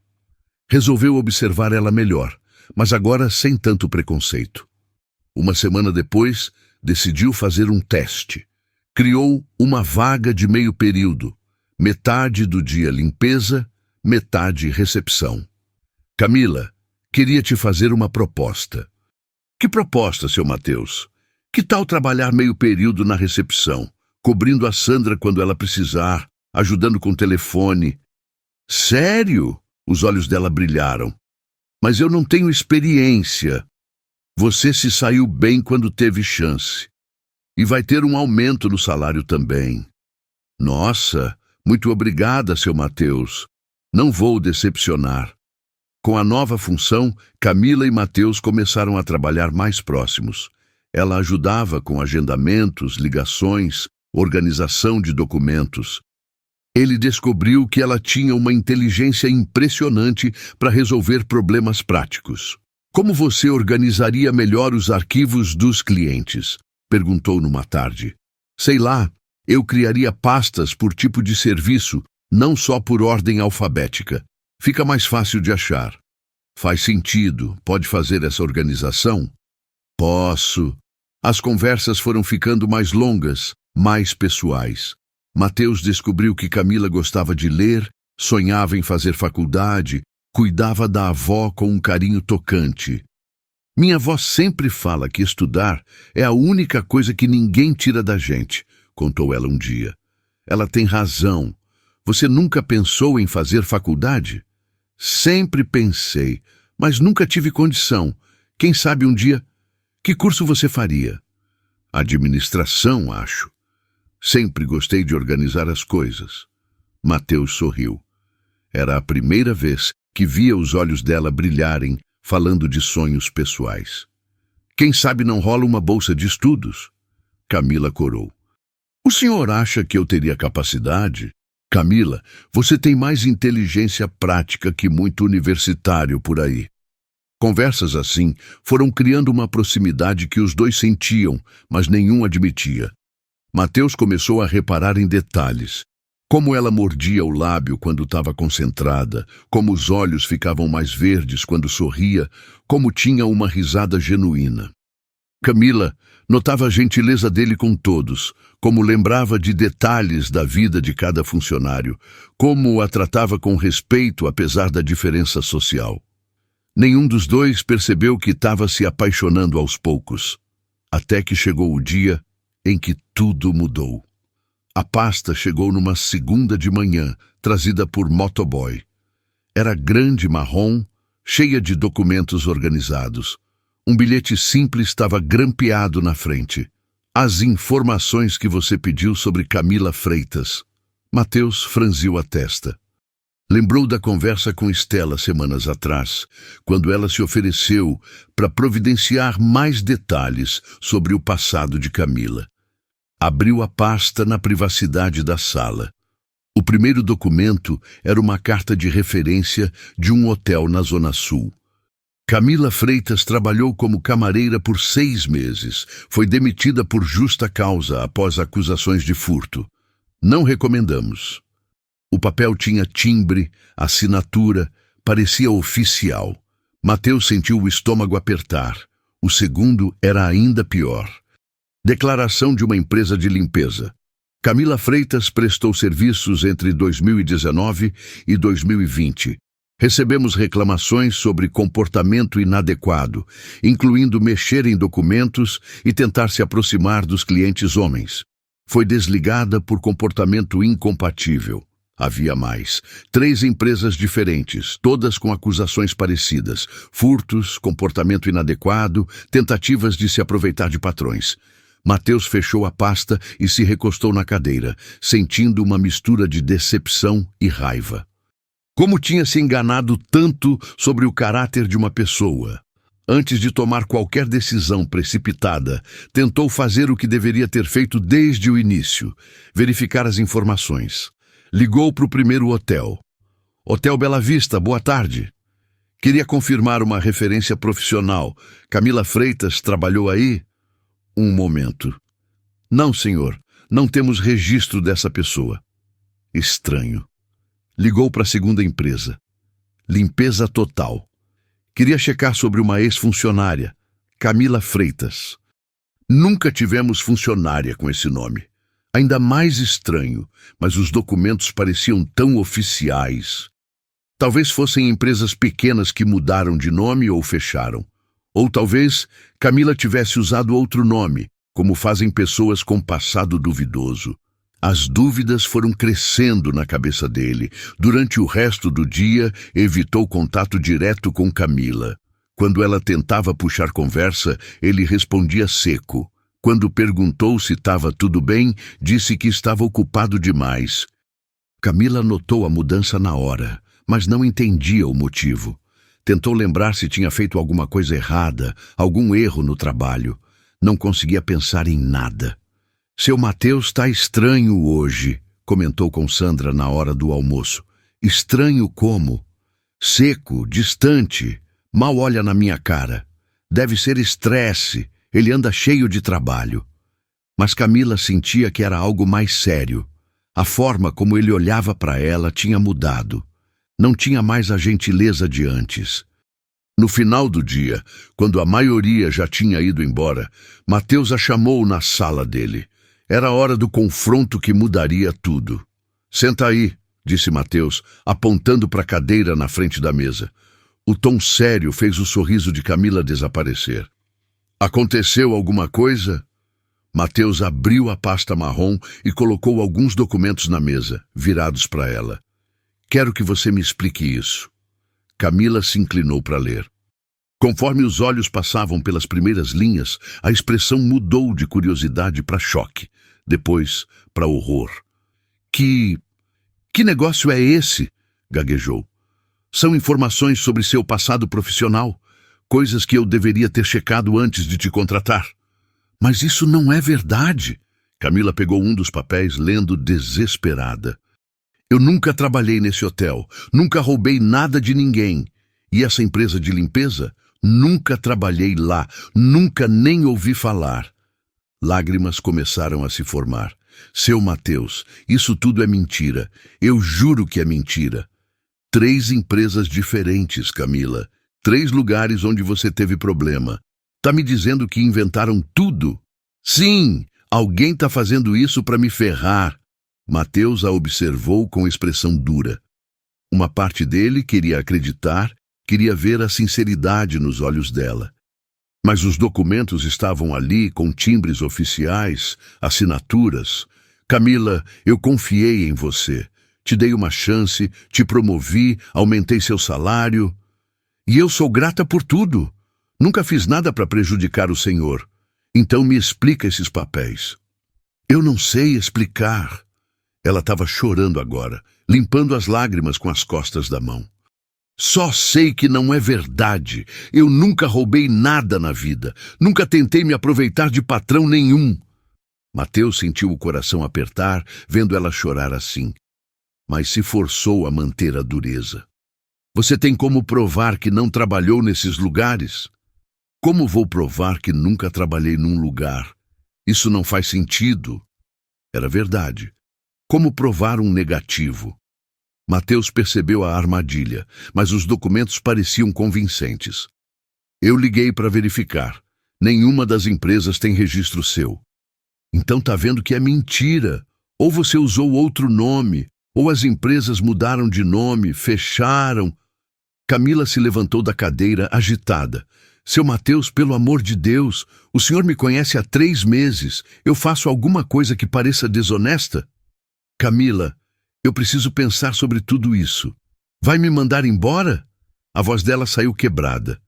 [SPEAKER 1] Resolveu observar ela melhor, mas agora sem tanto preconceito. 1 semana depois, decidiu fazer um teste. Criou uma vaga de meio período, metade do dia limpeza, metade recepção. Camila, queria te fazer uma proposta. Que proposta, seu Matheus? Que tal trabalhar meio período na recepção, cobrindo a Sandra quando ela precisar, ajudando com o telefone? Sério? Os olhos dela brilharam. Mas eu não tenho experiência. Você se saiu bem quando teve chance. E vai ter um aumento no salário também. Nossa, muito obrigada, seu Matheus. Não vou decepcionar. Com a nova função, Camila e Matheus começaram a trabalhar mais próximos. Ela ajudava com agendamentos, ligações, organização de documentos. Ele descobriu que ela tinha uma inteligência impressionante para resolver problemas práticos. Como você organizaria melhor os arquivos dos clientes? Perguntou numa tarde. Sei lá, eu criaria pastas por tipo de serviço, não só por ordem alfabética. Fica mais fácil de achar. Faz sentido. Pode fazer essa organização? Posso. As conversas foram ficando mais longas, mais pessoais. Matheus descobriu que Camila gostava de ler, sonhava em fazer faculdade, cuidava da avó com um carinho tocante. Minha avó sempre fala que estudar é a única coisa que ninguém tira da gente, contou ela um dia. Ela tem razão. Você nunca pensou em fazer faculdade? Sempre pensei, mas nunca tive condição. Quem sabe um dia... Que curso você faria? Administração, acho. Sempre gostei de organizar as coisas. Matheus sorriu. Era a primeira vez que via os olhos dela brilharem, falando de sonhos pessoais. Quem sabe não rola uma bolsa de estudos? Camila corou. O senhor acha que eu teria capacidade? Camila, você tem mais inteligência prática que muito universitário por aí. Conversas assim foram criando uma proximidade que os dois sentiam, mas nenhum admitia. Matheus começou a reparar em detalhes. Como ela mordia o lábio quando estava concentrada, como os olhos ficavam mais verdes quando sorria, como tinha uma risada genuína. Camila notava a gentileza dele com todos, como lembrava de detalhes da vida de cada funcionário, como a tratava com respeito apesar da diferença social. Nenhum dos dois percebeu que estava se apaixonando aos poucos, até que chegou o dia em que tudo mudou. A pasta chegou numa segunda de manhã, trazida por motoboy. Era grande marrom, cheia de documentos organizados. Um bilhete simples estava grampeado na frente. As informações que você pediu sobre Camila Freitas. Matheus franziu a testa. Lembrou da conversa com Estela semanas atrás, quando ela se ofereceu para providenciar mais detalhes sobre o passado de Camila. Abriu a pasta na privacidade da sala. O primeiro documento era uma carta de referência de um hotel na Zona Sul. Camila Freitas trabalhou como camareira por 6 meses. Foi demitida por justa causa após acusações de furto. Não recomendamos. O papel tinha timbre, assinatura, parecia oficial. Mateus sentiu o estômago apertar. O segundo era ainda pior. Declaração de uma empresa de limpeza. Camila Freitas prestou serviços entre 2019 e 2020. Recebemos reclamações sobre comportamento inadequado, incluindo mexer em documentos e tentar se aproximar dos clientes homens. Foi desligada por comportamento incompatível. Havia mais. 3 empresas diferentes, todas com acusações parecidas. Furtos, comportamento inadequado, tentativas de se aproveitar de patrões. Mateus fechou a pasta e se recostou na cadeira, sentindo uma mistura de decepção e raiva. Como tinha se enganado tanto sobre o caráter de uma pessoa? Antes de tomar qualquer decisão precipitada, tentou fazer o que deveria ter feito desde o início: verificar as informações. Ligou para o primeiro hotel. Hotel Bela Vista, boa tarde. Queria confirmar uma referência profissional. Camila Freitas trabalhou aí? Um momento. Não, senhor. Não temos registro dessa pessoa. Estranho. Ligou para a segunda empresa. Limpeza Total. Queria checar sobre uma ex-funcionária. Camila Freitas. Nunca tivemos funcionária com esse nome. Ainda mais estranho, mas os documentos pareciam tão oficiais. Talvez fossem empresas pequenas que mudaram de nome ou fecharam. Ou talvez Camila tivesse usado outro nome, como fazem pessoas com passado duvidoso. As dúvidas foram crescendo na cabeça dele. Durante o resto do dia, evitou contato direto com Camila. Quando ela tentava puxar conversa, ele respondia seco. Quando perguntou se estava tudo bem, disse que estava ocupado demais. Camila notou a mudança na hora, mas não entendia o motivo. Tentou lembrar se tinha feito alguma coisa errada, algum erro no trabalho. Não conseguia pensar em nada. Seu Mateus está estranho hoje, comentou com Sandra na hora do almoço. Estranho como? Seco, distante, mal olha na minha cara. Deve ser estresse. Ele anda cheio de trabalho. Mas Camila sentia que era algo mais sério. A forma como ele olhava para ela tinha mudado. Não tinha mais a gentileza de antes. No final do dia, quando a maioria já tinha ido embora, Mateus a chamou na sala dele. Era a hora do confronto que mudaria tudo. Senta aí, disse Mateus, apontando para a cadeira na frente da mesa. O tom sério fez o sorriso de Camila desaparecer. Aconteceu alguma coisa? Mateus abriu a pasta marrom e colocou alguns documentos na mesa, virados para ela. Quero que você me explique isso. Camila se inclinou para ler. Conforme os olhos passavam pelas primeiras linhas, a expressão mudou de curiosidade para choque, depois para horror. Que negócio é esse? Gaguejou. São informações sobre seu passado profissional. Coisas que eu deveria ter checado antes de te contratar. Mas isso não é verdade. Camila pegou um dos papéis, lendo desesperada. Eu nunca trabalhei nesse hotel, nunca roubei nada de ninguém. E essa empresa de limpeza? Nunca trabalhei lá, nunca nem ouvi falar. Lágrimas começaram a se formar. Seu Mateus, isso tudo é mentira. Eu juro que é mentira. 3 empresas diferentes, Camila. 3 lugares onde você teve problema. Tá me dizendo que inventaram tudo? Sim, alguém tá fazendo isso para me ferrar. Mateus a observou com expressão dura. Uma parte dele queria acreditar, queria ver a sinceridade nos olhos dela. Mas os documentos estavam ali com timbres oficiais, assinaturas. Camila, eu confiei em você. Te dei uma chance, te promovi, aumentei seu salário. E eu sou grata por tudo. Nunca fiz nada para prejudicar o senhor. Então me explica esses papéis. Eu não sei explicar. Ela estava chorando agora. limpando as lágrimas com as costas da mão. Só sei que não é verdade. Eu nunca roubei nada na vida. Nunca tentei me aproveitar de patrão nenhum. Mateus sentiu o coração apertar, vendo ela chorar assim. Mas se forçou a manter a dureza. Você tem como provar que não trabalhou nesses lugares? Como vou provar que nunca trabalhei num lugar? Isso não faz sentido. Era verdade. Como provar um negativo? Mateus percebeu a armadilha, mas os documentos pareciam convincentes. Eu liguei para verificar. Nenhuma das empresas tem registro seu. Então tá vendo que é mentira. Ou você usou outro nome, ou as empresas mudaram de nome, fecharam. Camila se levantou da cadeira, agitada. Seu Mateus, pelo amor de Deus, o senhor me conhece há 3 meses. Eu faço alguma coisa que pareça desonesta? Camila, eu preciso pensar sobre tudo isso. Vai me mandar embora? A voz dela saiu quebrada.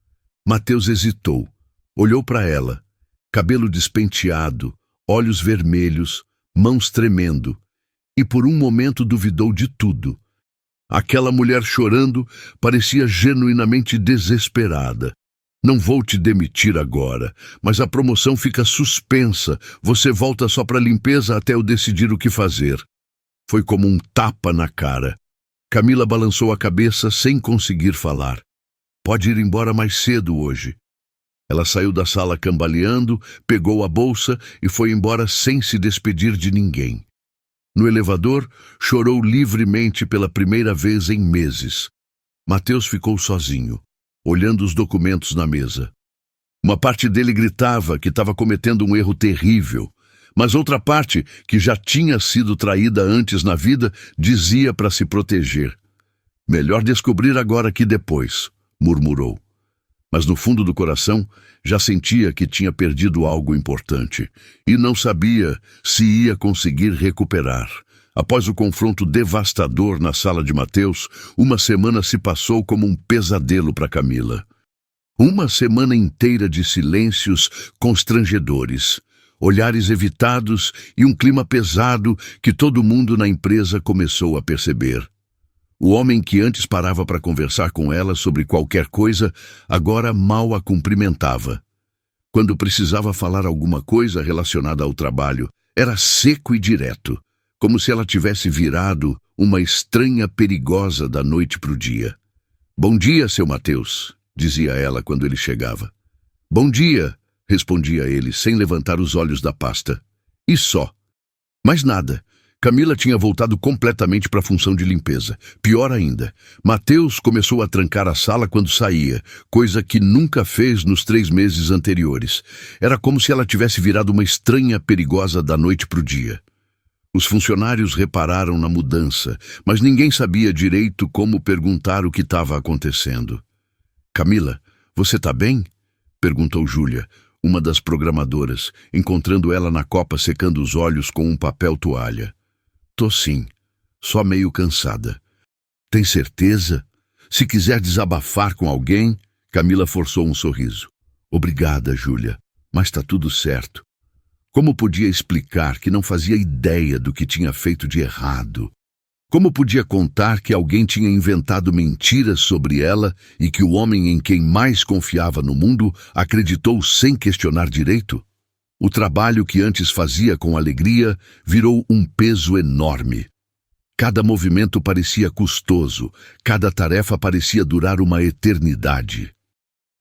[SPEAKER 1] Mateus hesitou. Olhou para ela. Cabelo despenteado, olhos vermelhos, mãos tremendo. E por um momento duvidou de tudo. Aquela mulher chorando parecia genuinamente desesperada. Não vou te demitir agora, mas a promoção fica suspensa. Você volta só para limpeza até eu decidir o que fazer. Foi como um tapa na cara. Camila balançou a cabeça sem conseguir falar. Pode ir embora mais cedo hoje. Ela saiu da sala cambaleando, pegou a bolsa e foi embora sem se despedir de ninguém. No elevador, chorou livremente pela primeira vez em meses. Mateus ficou sozinho, olhando os documentos na mesa. Uma parte dele gritava que estava cometendo um erro terrível, mas outra parte, que já tinha sido traída antes na vida, dizia para se proteger. Melhor descobrir agora que depois, murmurou. Mas no fundo do coração, já sentia que tinha perdido algo importante e não sabia se ia conseguir recuperar. Após o confronto devastador na sala de Mateus, uma semana se passou como um pesadelo para Camila. Uma semana inteira de silêncios constrangedores, olhares evitados e um clima pesado que todo mundo na empresa começou a perceber. O homem que antes parava para conversar com ela sobre qualquer coisa, agora mal a cumprimentava. Quando precisava falar alguma coisa relacionada ao trabalho, era seco e direto, como se ela tivesse virado uma estranha perigosa da noite para o dia. Bom dia, seu Mateus, dizia ela quando ele chegava. Bom dia, respondia ele, sem levantar os olhos da pasta. E só. Mais nada. Camila tinha voltado completamente para a função de limpeza. Pior ainda, Mateus começou a trancar a sala quando saía, coisa que nunca fez nos 3 meses anteriores. Era como se ela tivesse virado uma estranha perigosa da noite para o dia. Os funcionários repararam na mudança, mas ninguém sabia direito como perguntar o que estava acontecendo. Camila, você está bem? Perguntou Júlia, uma das programadoras, encontrando ela na copa secando os olhos com um papel toalha. Tô sim, só meio cansada. Tem certeza? Se quiser desabafar com alguém... Camila forçou um sorriso. Obrigada, Júlia, mas tá tudo certo. Como podia explicar que não fazia ideia do que tinha feito de errado? Como podia contar que alguém tinha inventado mentiras sobre ela e que o homem em quem mais confiava no mundo acreditou sem questionar direito? O trabalho que antes fazia com alegria virou um peso enorme. Cada movimento parecia custoso, cada tarefa parecia durar uma eternidade.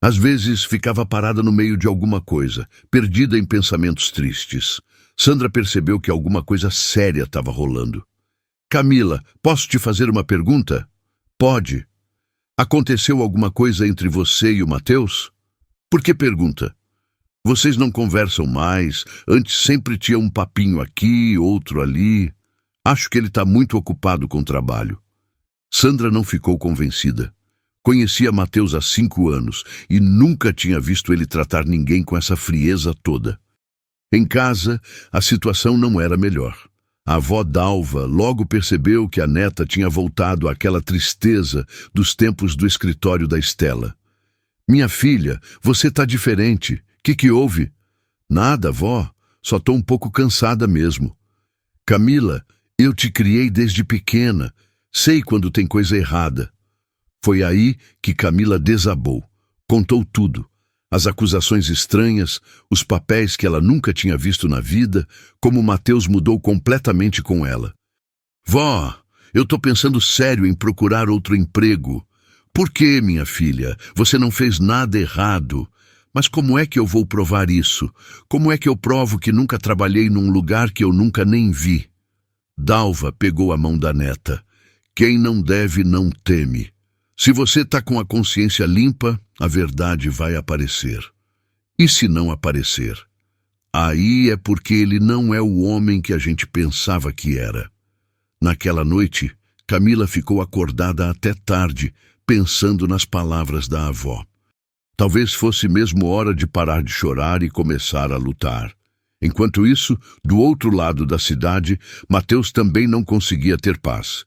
[SPEAKER 1] Às vezes ficava parada no meio de alguma coisa, perdida em pensamentos tristes. Sandra percebeu que alguma coisa séria estava rolando. Camila, posso te fazer uma pergunta? Pode. Aconteceu alguma coisa entre você e o Mateus? Por que pergunta? Vocês não conversam mais, antes sempre tinha um papinho aqui, outro ali. Acho que ele está muito ocupado com o trabalho. Sandra não ficou convencida. Conhecia Mateus há 5 anos e nunca tinha visto ele tratar ninguém com essa frieza toda. Em casa, a situação não era melhor. A avó Dalva logo percebeu que a neta tinha voltado àquela tristeza dos tempos do escritório da Estela. Minha filha, você está diferente. Que houve? Nada, vó. Só estou um pouco cansada mesmo. Camila, eu te criei desde pequena. Sei quando tem coisa errada. Foi aí que Camila desabou. Contou tudo. As acusações estranhas, os papéis que ela nunca tinha visto na vida, como Mateus mudou completamente com ela. Vó, eu tô pensando sério em procurar outro emprego. Por que, minha filha? Você não fez nada errado. Mas como é que eu vou provar isso? Como é que eu provo que nunca trabalhei num lugar que eu nunca nem vi? Dalva pegou a mão da neta. Quem não deve não teme. Se você tá com a consciência limpa, a verdade vai aparecer. E se não aparecer? Aí é porque ele não é o homem que a gente pensava que era. Naquela noite, Camila ficou acordada até tarde, pensando nas palavras da avó. Talvez fosse mesmo hora de parar de chorar e começar a lutar. Enquanto isso, do outro lado da cidade, Mateus também não conseguia ter paz.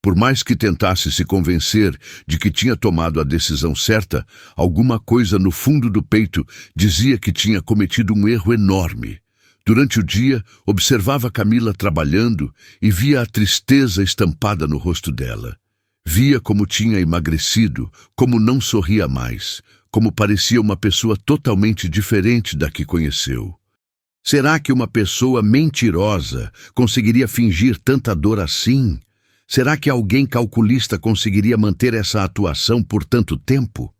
[SPEAKER 1] Por mais que tentasse se convencer de que tinha tomado a decisão certa, alguma coisa no fundo do peito dizia que tinha cometido um erro enorme. Durante o dia, observava Camila trabalhando e via a tristeza estampada no rosto dela. Via como tinha emagrecido, como não sorria mais, como parecia uma pessoa totalmente diferente da que conheceu. Será que uma pessoa mentirosa conseguiria fingir tanta dor assim? Será que alguém calculista conseguiria manter essa atuação por tanto tempo?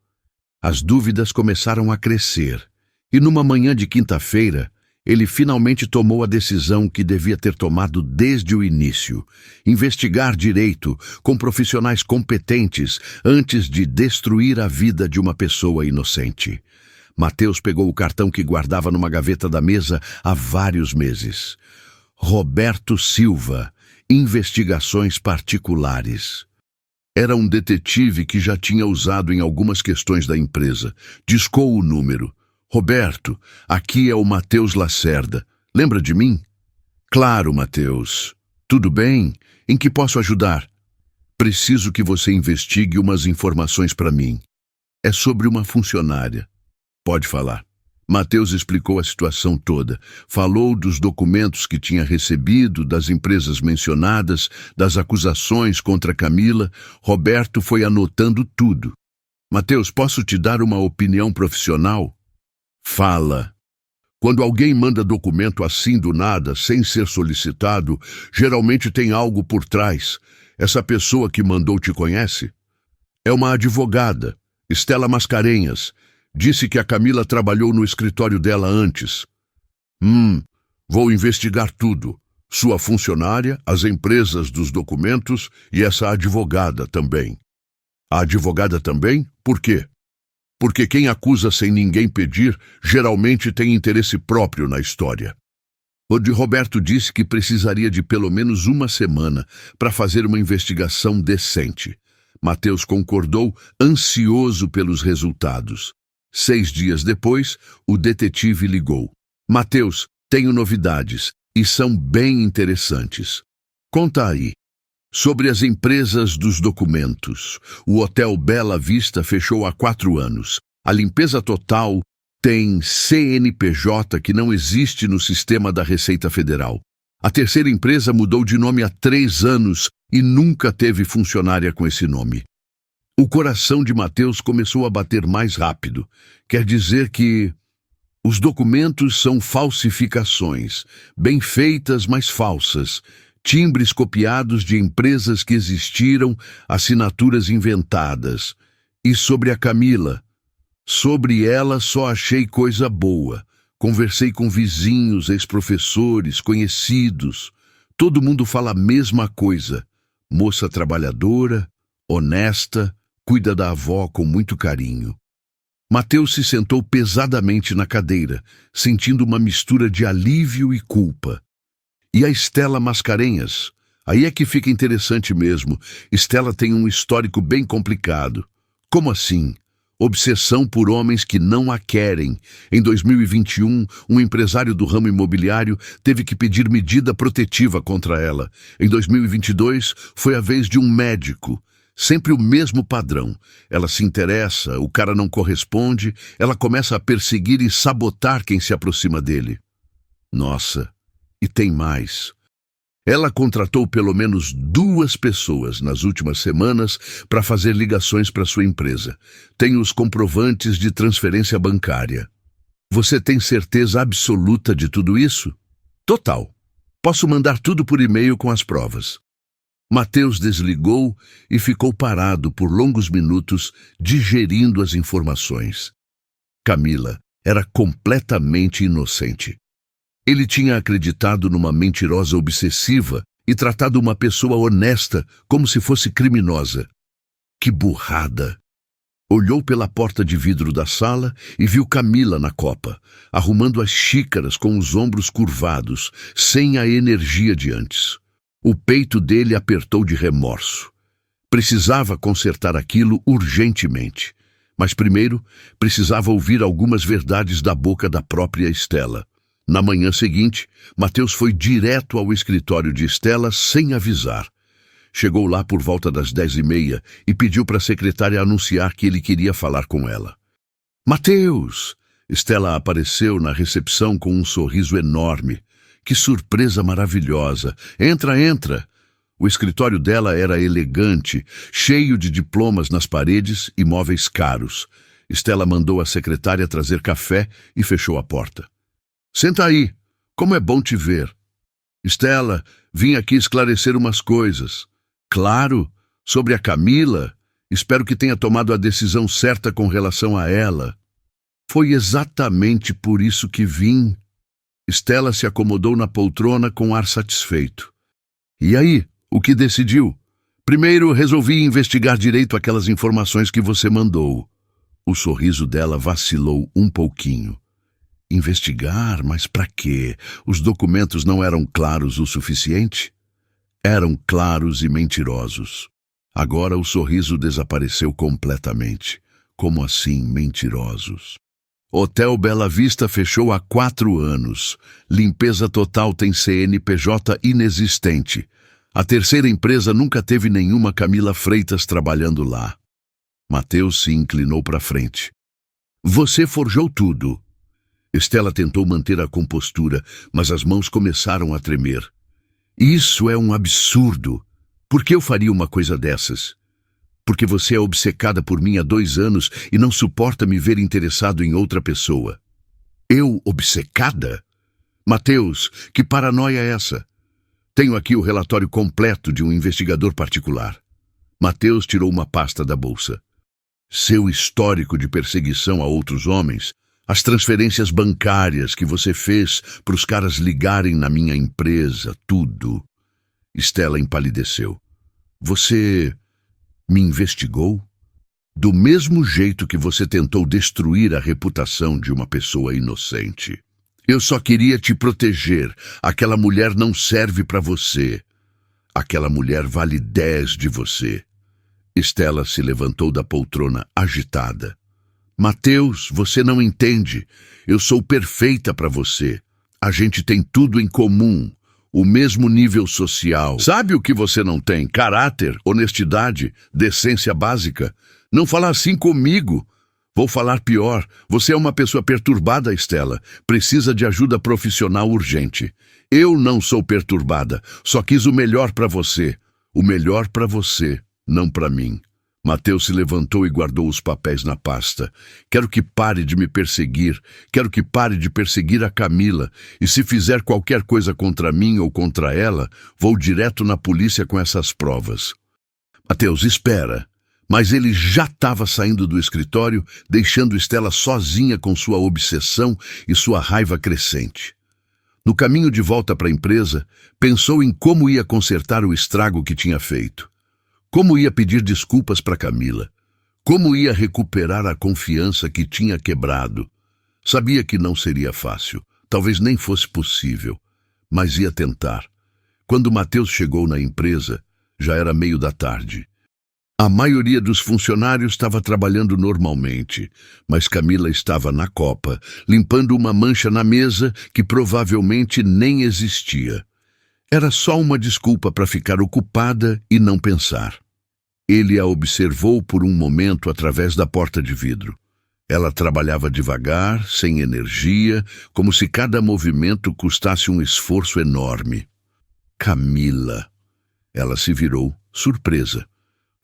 [SPEAKER 1] As dúvidas começaram a crescer, e numa manhã de quinta-feira, ele finalmente tomou a decisão que devia ter tomado desde o início: investigar direito, com profissionais competentes, antes de destruir a vida de uma pessoa inocente. Mateus pegou o cartão que guardava numa gaveta da mesa há vários meses. Roberto Silva, Investigações Particulares. Era um detetive que já tinha usado em algumas questões da empresa. Discou o número. Roberto, aqui é o Mateus Lacerda. Lembra de mim? Claro, Mateus. Tudo bem? Em que posso ajudar? Preciso que você investigue umas informações para mim. É sobre uma funcionária. Pode falar. Mateus explicou a situação toda. Falou dos documentos que tinha recebido, das empresas mencionadas, das acusações contra Camila. Roberto foi anotando tudo. Mateus, posso te dar uma opinião profissional? Fala. Quando alguém manda documento assim do nada, sem ser solicitado, geralmente tem algo por trás. Essa pessoa que mandou te conhece? É uma advogada, Estela Mascarenhas. Disse que a Camila trabalhou no escritório dela antes. Vou investigar tudo. Sua funcionária, as empresas dos documentos e essa advogada também. A advogada também? Por quê? Porque quem acusa sem ninguém pedir, geralmente tem interesse próprio na história. O de Roberto disse que precisaria de pelo menos uma semana para fazer uma investigação decente. Mateus concordou, ansioso pelos resultados. 6 dias depois, o detetive ligou. Mateus, tenho novidades, e são bem interessantes. Conta aí. Sobre as empresas dos documentos. O Hotel Bela Vista fechou há 4 anos. A limpeza total tem CNPJ que não existe no sistema da Receita Federal. A terceira empresa mudou de nome há 3 anos e nunca teve funcionária com esse nome. O coração de Mateus começou a bater mais rápido. Quer dizer que os documentos são falsificações, bem feitas, mas falsas. Timbres copiados de empresas que existiram, assinaturas inventadas. E sobre a Camila? Sobre ela só achei coisa boa. Conversei com vizinhos, ex-professores, conhecidos. Todo mundo fala a mesma coisa. Moça trabalhadora, honesta, cuida da avó com muito carinho. Mateus se sentou pesadamente na cadeira, sentindo uma mistura de alívio e culpa. E a Estela Mascarenhas? Aí é que fica interessante mesmo. Estela tem um histórico bem complicado. Como assim? Obsessão por homens que não a querem. Em 2021, um empresário do ramo imobiliário teve que pedir medida protetiva contra ela. Em 2022, foi a vez de um médico. Sempre o mesmo padrão. Ela se interessa, o cara não corresponde, ela começa a perseguir e sabotar quem se aproxima dele. Nossa, e tem mais. Ela contratou pelo menos 2 pessoas nas últimas semanas para fazer ligações para sua empresa. Tem os comprovantes de transferência bancária. Você tem certeza absoluta de tudo isso? Total. Posso mandar tudo por e-mail com as provas. Mateus desligou e ficou parado por longos minutos, digerindo as informações. Camila era completamente inocente. Ele tinha acreditado numa mentirosa obsessiva e tratado uma pessoa honesta como se fosse criminosa. Que burrada! Olhou pela porta de vidro da sala e viu Camila na copa, arrumando as xícaras com os ombros curvados, sem a energia de antes. O peito dele apertou de remorso. Precisava consertar aquilo urgentemente. Mas primeiro, precisava ouvir algumas verdades da boca da própria Estela. Na manhã seguinte, Mateus foi direto ao escritório de Estela sem avisar. Chegou lá por volta das 10h30 e pediu para a secretária anunciar que ele queria falar com ela. Mateus! Estela apareceu na recepção com um sorriso enorme. Que surpresa maravilhosa! Entra, entra! O escritório dela era elegante, cheio de diplomas nas paredes e móveis caros. Estela mandou a secretária trazer café e fechou a porta. Senta aí. Como é bom te ver. Estela, vim aqui esclarecer umas coisas. Claro, sobre a Camila. Espero que tenha tomado a decisão certa com relação a ela. Foi exatamente por isso que vim. Estela se acomodou na poltrona com ar satisfeito. E aí, o que decidiu? Primeiro, resolvi investigar direito aquelas informações que você mandou. O sorriso dela vacilou um pouquinho. Investigar? Mas para quê? Os documentos não eram claros o suficiente? Eram claros e mentirosos. Agora o sorriso desapareceu completamente. Como assim, mentirosos? Hotel Bela Vista fechou há 4 anos. Limpeza Total tem CNPJ inexistente. A terceira empresa nunca teve nenhuma Camila Freitas trabalhando lá. Mateus se inclinou para frente. Você forjou tudo. Estela tentou manter a compostura, mas as mãos começaram a tremer. Isso é um absurdo. Por que eu faria uma coisa dessas? Porque você é obcecada por mim há 2 anos e não suporta me ver interessado em outra pessoa. Eu obcecada? Mateus, que paranoia é essa? Tenho aqui o relatório completo de um investigador particular. Mateus tirou uma pasta da bolsa. Seu histórico de perseguição a outros homens, as transferências bancárias que você fez para os caras ligarem na minha empresa, tudo. Estela empalideceu. Você me investigou? Do mesmo jeito que você tentou destruir a reputação de uma pessoa inocente. Eu só queria te proteger. Aquela mulher não serve para você. Aquela mulher vale 10 de você. Estela se levantou da poltrona agitada. Mateus, você não entende. Eu sou perfeita para você. A gente tem tudo em comum. O mesmo nível social. Sabe o que você não tem? Caráter, honestidade, decência básica. Não falar assim comigo. Vou falar pior. Você é uma pessoa perturbada, Estela. Precisa de ajuda profissional urgente. Eu não sou perturbada. Só quis o melhor para você. O melhor para você, não para mim. Mateus se levantou e guardou os papéis na pasta. Quero que pare de me perseguir. Quero que pare de perseguir a Camila. E se fizer qualquer coisa contra mim ou contra ela, vou direto na polícia com essas provas. Mateus, espera. Mas ele já estava saindo do escritório, deixando Estela sozinha com sua obsessão e sua raiva crescente. No caminho de volta para a empresa, pensou em como ia consertar o estrago que tinha feito. Como ia pedir desculpas para Camila? Como ia recuperar a confiança que tinha quebrado? Sabia que não seria fácil, talvez nem fosse possível, mas ia tentar. Quando Mateus chegou na empresa, já era meio da tarde. A maioria dos funcionários estava trabalhando normalmente, mas Camila estava na copa, limpando uma mancha na mesa que provavelmente nem existia. Era só uma desculpa para ficar ocupada e não pensar. Ele a observou por um momento através da porta de vidro. Ela trabalhava devagar, sem energia, como se cada movimento custasse um esforço enorme. Camila. Ela se virou, surpresa.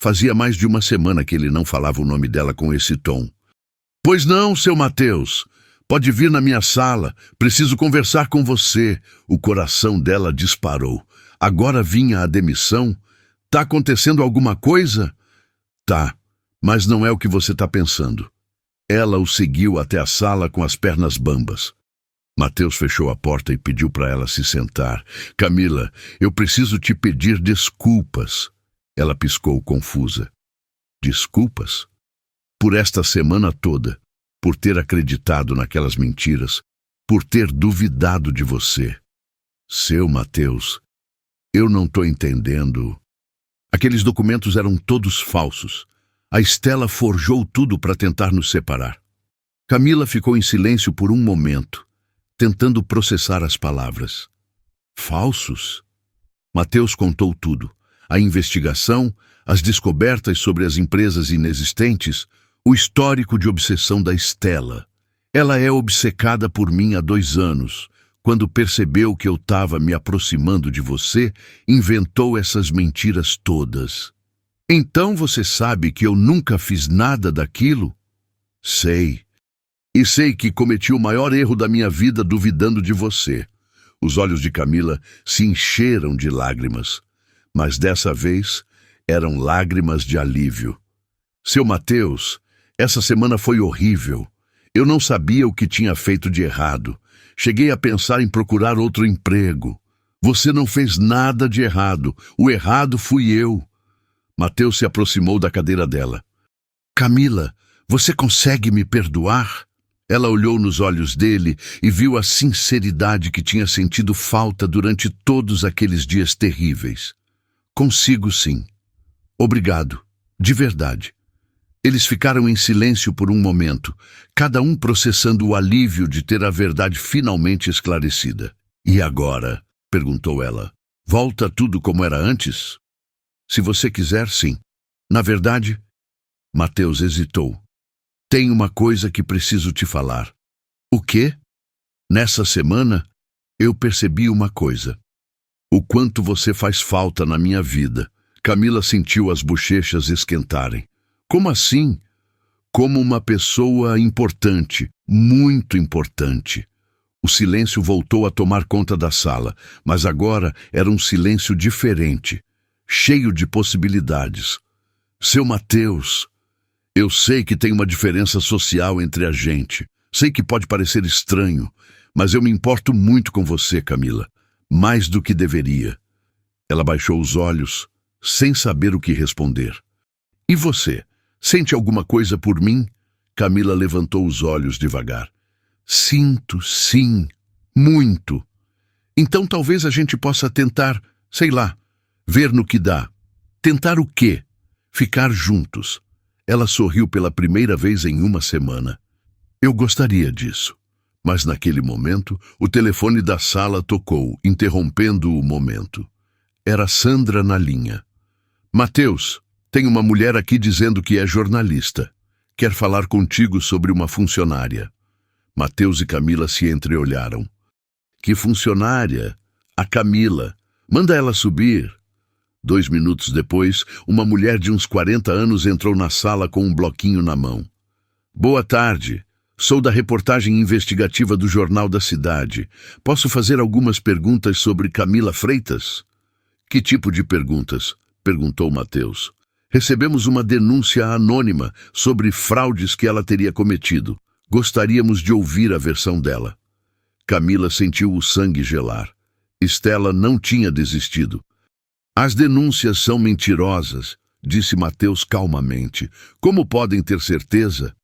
[SPEAKER 1] Fazia mais de uma semana que ele não falava o nome dela com esse tom. Pois não, seu Mateus. Pode vir na minha sala. Preciso conversar com você. O coração dela disparou. Agora vinha a demissão? Tá acontecendo alguma coisa? Tá, mas não é o que você tá pensando. Ela o seguiu até a sala com as pernas bambas. Mateus fechou a porta e pediu para ela se sentar. Camila, eu preciso te pedir desculpas. Ela piscou confusa. Desculpas? Por esta semana toda, por ter acreditado naquelas mentiras, por ter duvidado de você. Seu Mateus, eu não tô entendendo. Aqueles documentos eram todos falsos. A Estela forjou tudo para tentar nos separar. Camila ficou em silêncio por um momento, tentando processar as palavras. Falsos? Mateus contou tudo. A investigação, as descobertas sobre as empresas inexistentes, o histórico de obsessão da Estela. Ela é obcecada por mim há 2 anos. Quando percebeu que eu estava me aproximando de você, inventou essas mentiras todas. Então você sabe que eu nunca fiz nada daquilo? Sei. E sei que cometi o maior erro da minha vida duvidando de você. Os olhos de Camila se encheram de lágrimas. Mas dessa vez eram lágrimas de alívio. Seu Mateus, essa semana foi horrível. Eu não sabia o que tinha feito de errado. Cheguei a pensar em procurar outro emprego. Você não fez nada de errado. O errado fui eu. Mateus se aproximou da cadeira dela. Camila, você consegue me perdoar? Ela olhou nos olhos dele e viu a sinceridade que tinha sentido falta durante todos aqueles dias terríveis. Consigo sim. Obrigado. De verdade. Eles ficaram em silêncio por um momento, cada um processando o alívio de ter a verdade finalmente esclarecida. E agora? Perguntou ela. Volta tudo como era antes? Se você quiser, sim. Na verdade, Mateus hesitou. Tem uma coisa que preciso te falar. O quê? Nessa semana, eu percebi uma coisa. O quanto você faz falta na minha vida. Camila sentiu as bochechas esquentarem. Como assim? Como uma pessoa importante, muito importante. O silêncio voltou a tomar conta da sala, mas agora era um silêncio diferente, cheio de possibilidades. Seu Mateus, eu sei que tem uma diferença social entre a gente. Sei que pode parecer estranho, mas eu me importo muito com você, Camila. Mais do que deveria. Ela baixou os olhos, sem saber o que responder. E você? Sente alguma coisa por mim? Camila levantou os olhos devagar. Sinto, sim, muito. Então talvez a gente possa tentar, sei lá, ver no que dá. Tentar o quê? Ficar juntos. Ela sorriu pela primeira vez em uma semana. Eu gostaria disso. Mas naquele momento, o telefone da sala tocou, interrompendo o momento. Era Sandra na linha. Mateus, tem uma mulher aqui dizendo que é jornalista. Quer falar contigo sobre uma funcionária. Mateus e Camila se entreolharam. Que funcionária? A Camila. Manda ela subir. 2 minutos depois, uma mulher de uns 40 anos entrou na sala com um bloquinho na mão. Boa tarde. Sou da reportagem investigativa do Jornal da Cidade. Posso fazer algumas perguntas sobre Camila Freitas? Que tipo de perguntas? Perguntou Mateus. Recebemos uma denúncia anônima sobre fraudes que ela teria cometido. Gostaríamos de ouvir a versão dela. Camila sentiu o sangue gelar. Estela não tinha desistido. As denúncias são mentirosas, disse Mateus calmamente. Como podem ter certeza?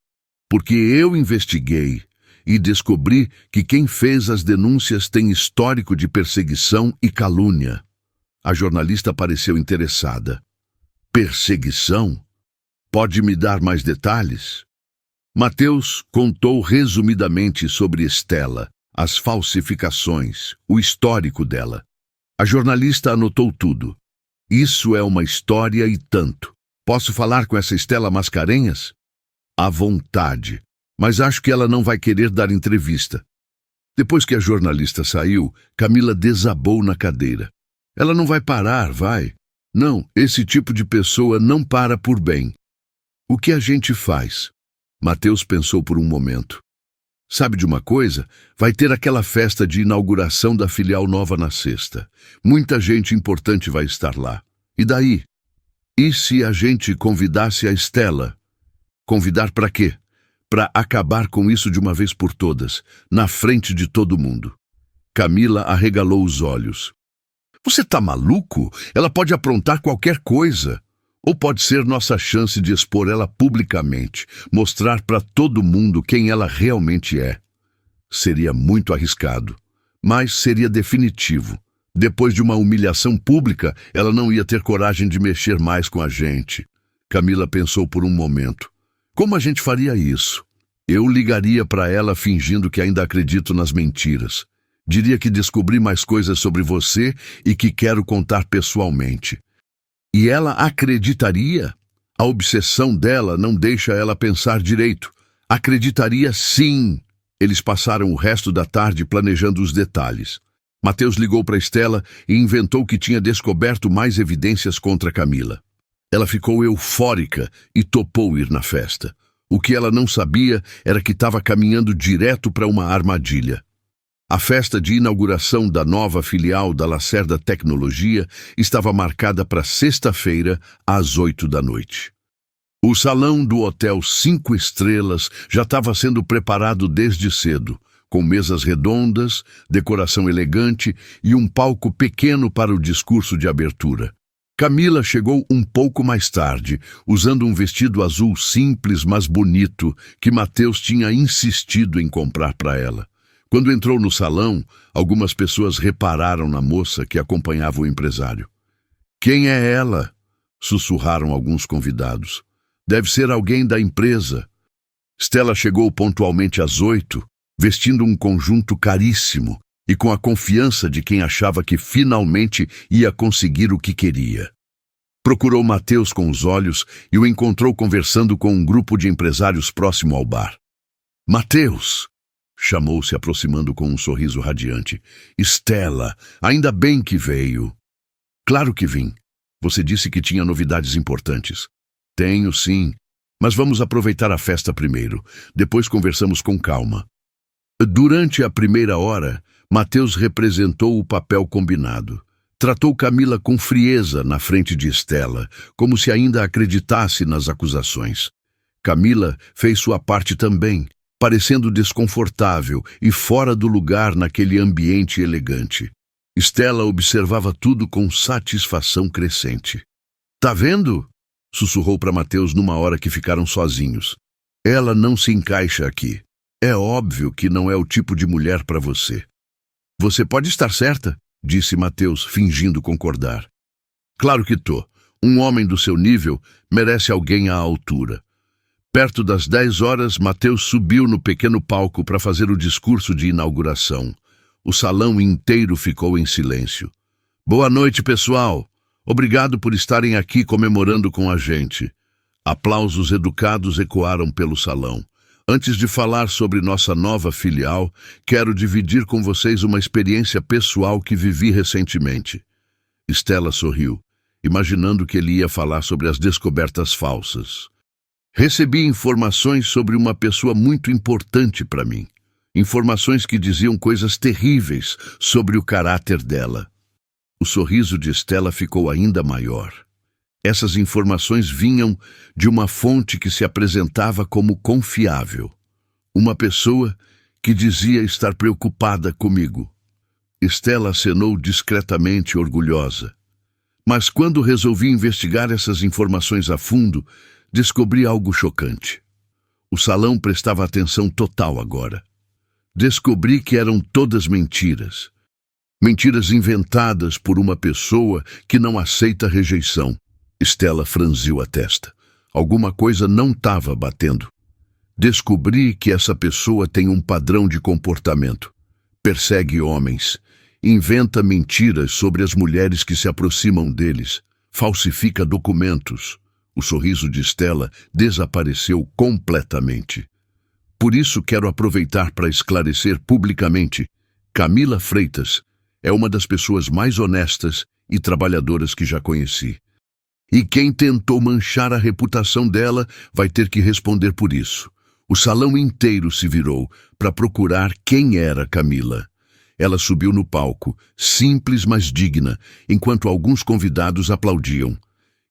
[SPEAKER 1] Porque eu investiguei e descobri que quem fez as denúncias tem histórico de perseguição e calúnia. A jornalista pareceu interessada. Perseguição? Pode me dar mais detalhes? Mateus contou resumidamente sobre Estela, as falsificações, o histórico dela. A jornalista anotou tudo. Isso é uma história e tanto. Posso falar com essa Estela Mascarenhas? À vontade, mas acho que ela não vai querer dar entrevista. Depois que a jornalista saiu, Camila desabou na cadeira. Ela não vai parar, vai? Não, esse tipo de pessoa não para por bem. O que a gente faz? Mateus pensou por um momento. Sabe de uma coisa? Vai ter aquela festa de inauguração da filial nova na sexta. Muita gente importante vai estar lá. E daí? E se a gente convidasse a Estela? Convidar para quê? Para acabar com isso de uma vez por todas, na frente de todo mundo. Camila arregalou os olhos. Você tá maluco? Ela pode aprontar qualquer coisa. Ou pode ser nossa chance de expor ela publicamente, mostrar para todo mundo quem ela realmente é. Seria muito arriscado, mas seria definitivo. Depois de uma humilhação pública, ela não ia ter coragem de mexer mais com a gente. Camila pensou por um momento. Como a gente faria isso? Eu ligaria para ela fingindo que ainda acredito nas mentiras. Diria que descobri mais coisas sobre você e que quero contar pessoalmente. E ela acreditaria? A obsessão dela não deixa ela pensar direito. Acreditaria sim. Eles passaram o resto da tarde planejando os detalhes. Mateus ligou para Estela e inventou que tinha descoberto mais evidências contra Camila. Ela ficou eufórica e topou ir na festa. O que ela não sabia era que estava caminhando direto para uma armadilha. A festa de inauguração da nova filial da Lacerda Tecnologia estava marcada para sexta-feira, às 8 da noite. O salão do Hotel 5 Estrelas já estava sendo preparado desde cedo, com mesas redondas, decoração elegante e um palco pequeno para o discurso de abertura. Camila chegou um pouco mais tarde, usando um vestido azul simples, mas bonito, que Mateus tinha insistido em comprar para ela. Quando entrou no salão, algumas pessoas repararam na moça que acompanhava o empresário. Quem é ela? Sussurraram alguns convidados. Deve ser alguém da empresa. Stella chegou pontualmente às 8, vestindo um conjunto caríssimo e com a confiança de quem achava que finalmente ia conseguir o que queria. Procurou Mateus com os olhos e o encontrou conversando com um grupo de empresários próximo ao bar. Mateus! Chamou, se aproximando com um sorriso radiante. Stella, ainda bem que veio. Claro que vim. Você disse que tinha novidades importantes. Tenho, sim. Mas vamos aproveitar a festa primeiro. Depois conversamos com calma. Durante a primeira hora, Mateus representou o papel combinado. Tratou Camila com frieza na frente de Stella, como se ainda acreditasse nas acusações. Camila fez sua parte também, parecendo desconfortável e fora do lugar naquele ambiente elegante. Stella observava tudo com satisfação crescente. Tá vendo? Sussurrou para Mateus numa hora que ficaram sozinhos. Ela não se encaixa aqui. É óbvio que não é o tipo de mulher para você. Você pode estar certa, disse Mateus, fingindo concordar. Claro que tô. Um homem do seu nível merece alguém à altura. Perto das 10 horas, Mateus subiu no pequeno palco para fazer o discurso de inauguração. O salão inteiro ficou em silêncio. Boa noite, pessoal. Obrigado por estarem aqui comemorando com a gente. Aplausos educados ecoaram pelo salão. Antes de falar sobre nossa nova filial, quero dividir com vocês uma experiência pessoal que vivi recentemente. Stella sorriu, imaginando que ele ia falar sobre as descobertas falsas. Recebi informações sobre uma pessoa muito importante para mim. Informações que diziam coisas terríveis sobre o caráter dela. O sorriso de Stella ficou ainda maior. Essas informações vinham de uma fonte que se apresentava como confiável. Uma pessoa que dizia estar preocupada comigo. Stella acenou discretamente orgulhosa. Mas quando resolvi investigar essas informações a fundo, descobri algo chocante. O salão prestava atenção total agora. Descobri que eram todas mentiras. Mentiras inventadas por uma pessoa que não aceita rejeição. Stella franziu a testa. Alguma coisa não estava batendo. Descobri que essa pessoa tem um padrão de comportamento. Persegue homens. Inventa mentiras sobre as mulheres que se aproximam deles. Falsifica documentos. O sorriso de Stella desapareceu completamente. Por isso quero aproveitar para esclarecer publicamente. Camila Freitas é uma das pessoas mais honestas e trabalhadoras que já conheci. E quem tentou manchar a reputação dela vai ter que responder por isso. O salão inteiro se virou para procurar quem era Camila. Ela subiu no palco, simples mas digna, enquanto alguns convidados aplaudiam.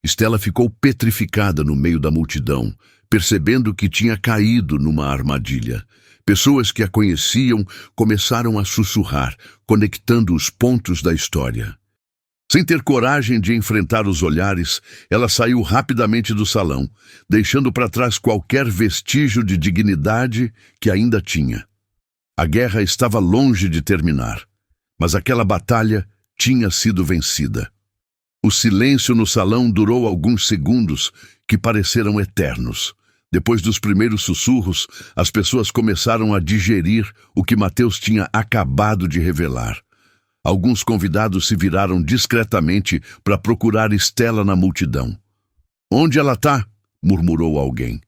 [SPEAKER 1] Stella ficou petrificada no meio da multidão, percebendo que tinha caído numa armadilha. Pessoas que a conheciam começaram a sussurrar, conectando os pontos da história. Sem ter coragem de enfrentar os olhares, ela saiu rapidamente do salão, deixando para trás qualquer vestígio de dignidade que ainda tinha. A guerra estava longe de terminar, mas aquela batalha tinha sido vencida. O silêncio no salão durou alguns segundos que pareceram eternos. Depois dos primeiros sussurros, as pessoas começaram a digerir o que Mateus tinha acabado de revelar. Alguns convidados se viraram discretamente para procurar Stella na multidão. "Onde ela está?" murmurou alguém.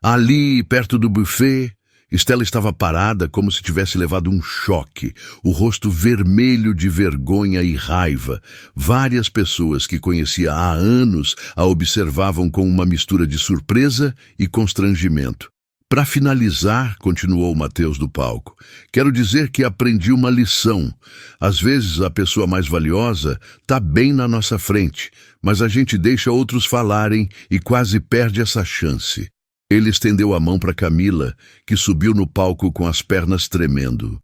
[SPEAKER 1] "Ali, perto do buffet." Stella estava parada como se tivesse levado um choque, o rosto vermelho de vergonha e raiva. Várias pessoas que conhecia há anos a observavam com uma mistura de surpresa e constrangimento. "Para finalizar", continuou Mateus do palco, "quero dizer que aprendi uma lição. Às vezes a pessoa mais valiosa está bem na nossa frente, mas a gente deixa outros falarem e quase perde essa chance." Ele estendeu a mão para Camila, que subiu no palco com as pernas tremendo.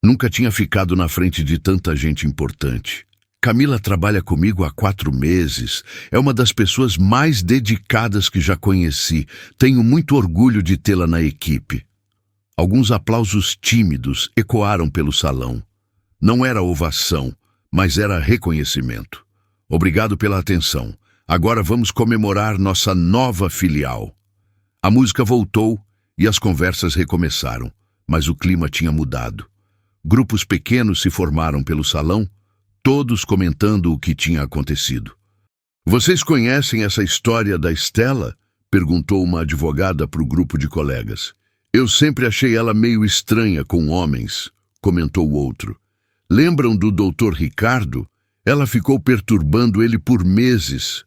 [SPEAKER 1] Nunca tinha ficado na frente de tanta gente importante. "Camila trabalha comigo há 4 meses. É uma das pessoas mais dedicadas que já conheci. Tenho muito orgulho de tê-la na equipe." Alguns aplausos tímidos ecoaram pelo salão. Não era ovação, mas era reconhecimento. "Obrigado pela atenção. Agora vamos comemorar nossa nova filial." A música voltou e as conversas recomeçaram, mas o clima tinha mudado. Grupos pequenos se formaram pelo salão, todos comentando o que tinha acontecido. "Vocês conhecem essa história da Stella?" perguntou uma advogada para o grupo de colegas. "Eu sempre achei ela meio estranha com homens", comentou o outro. "Lembram do Dr. Ricardo? Ela ficou perturbando ele por meses."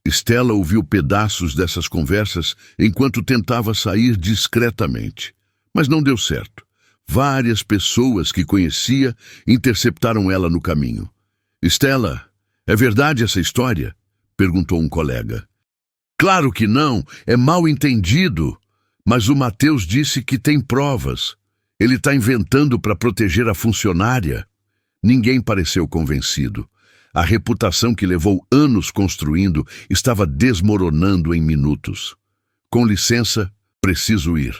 [SPEAKER 1] Stella ouviu pedaços dessas conversas enquanto tentava sair discretamente. Mas não deu certo. Várias pessoas que conhecia interceptaram ela no caminho. "Stella, é verdade essa história?" perguntou um colega. "Claro que não, é mal entendido. Mas o Mateus disse que tem provas. Ele está inventando para proteger a funcionária." Ninguém pareceu convencido. A reputação que levou anos construindo estava desmoronando em minutos. "Com licença, preciso ir",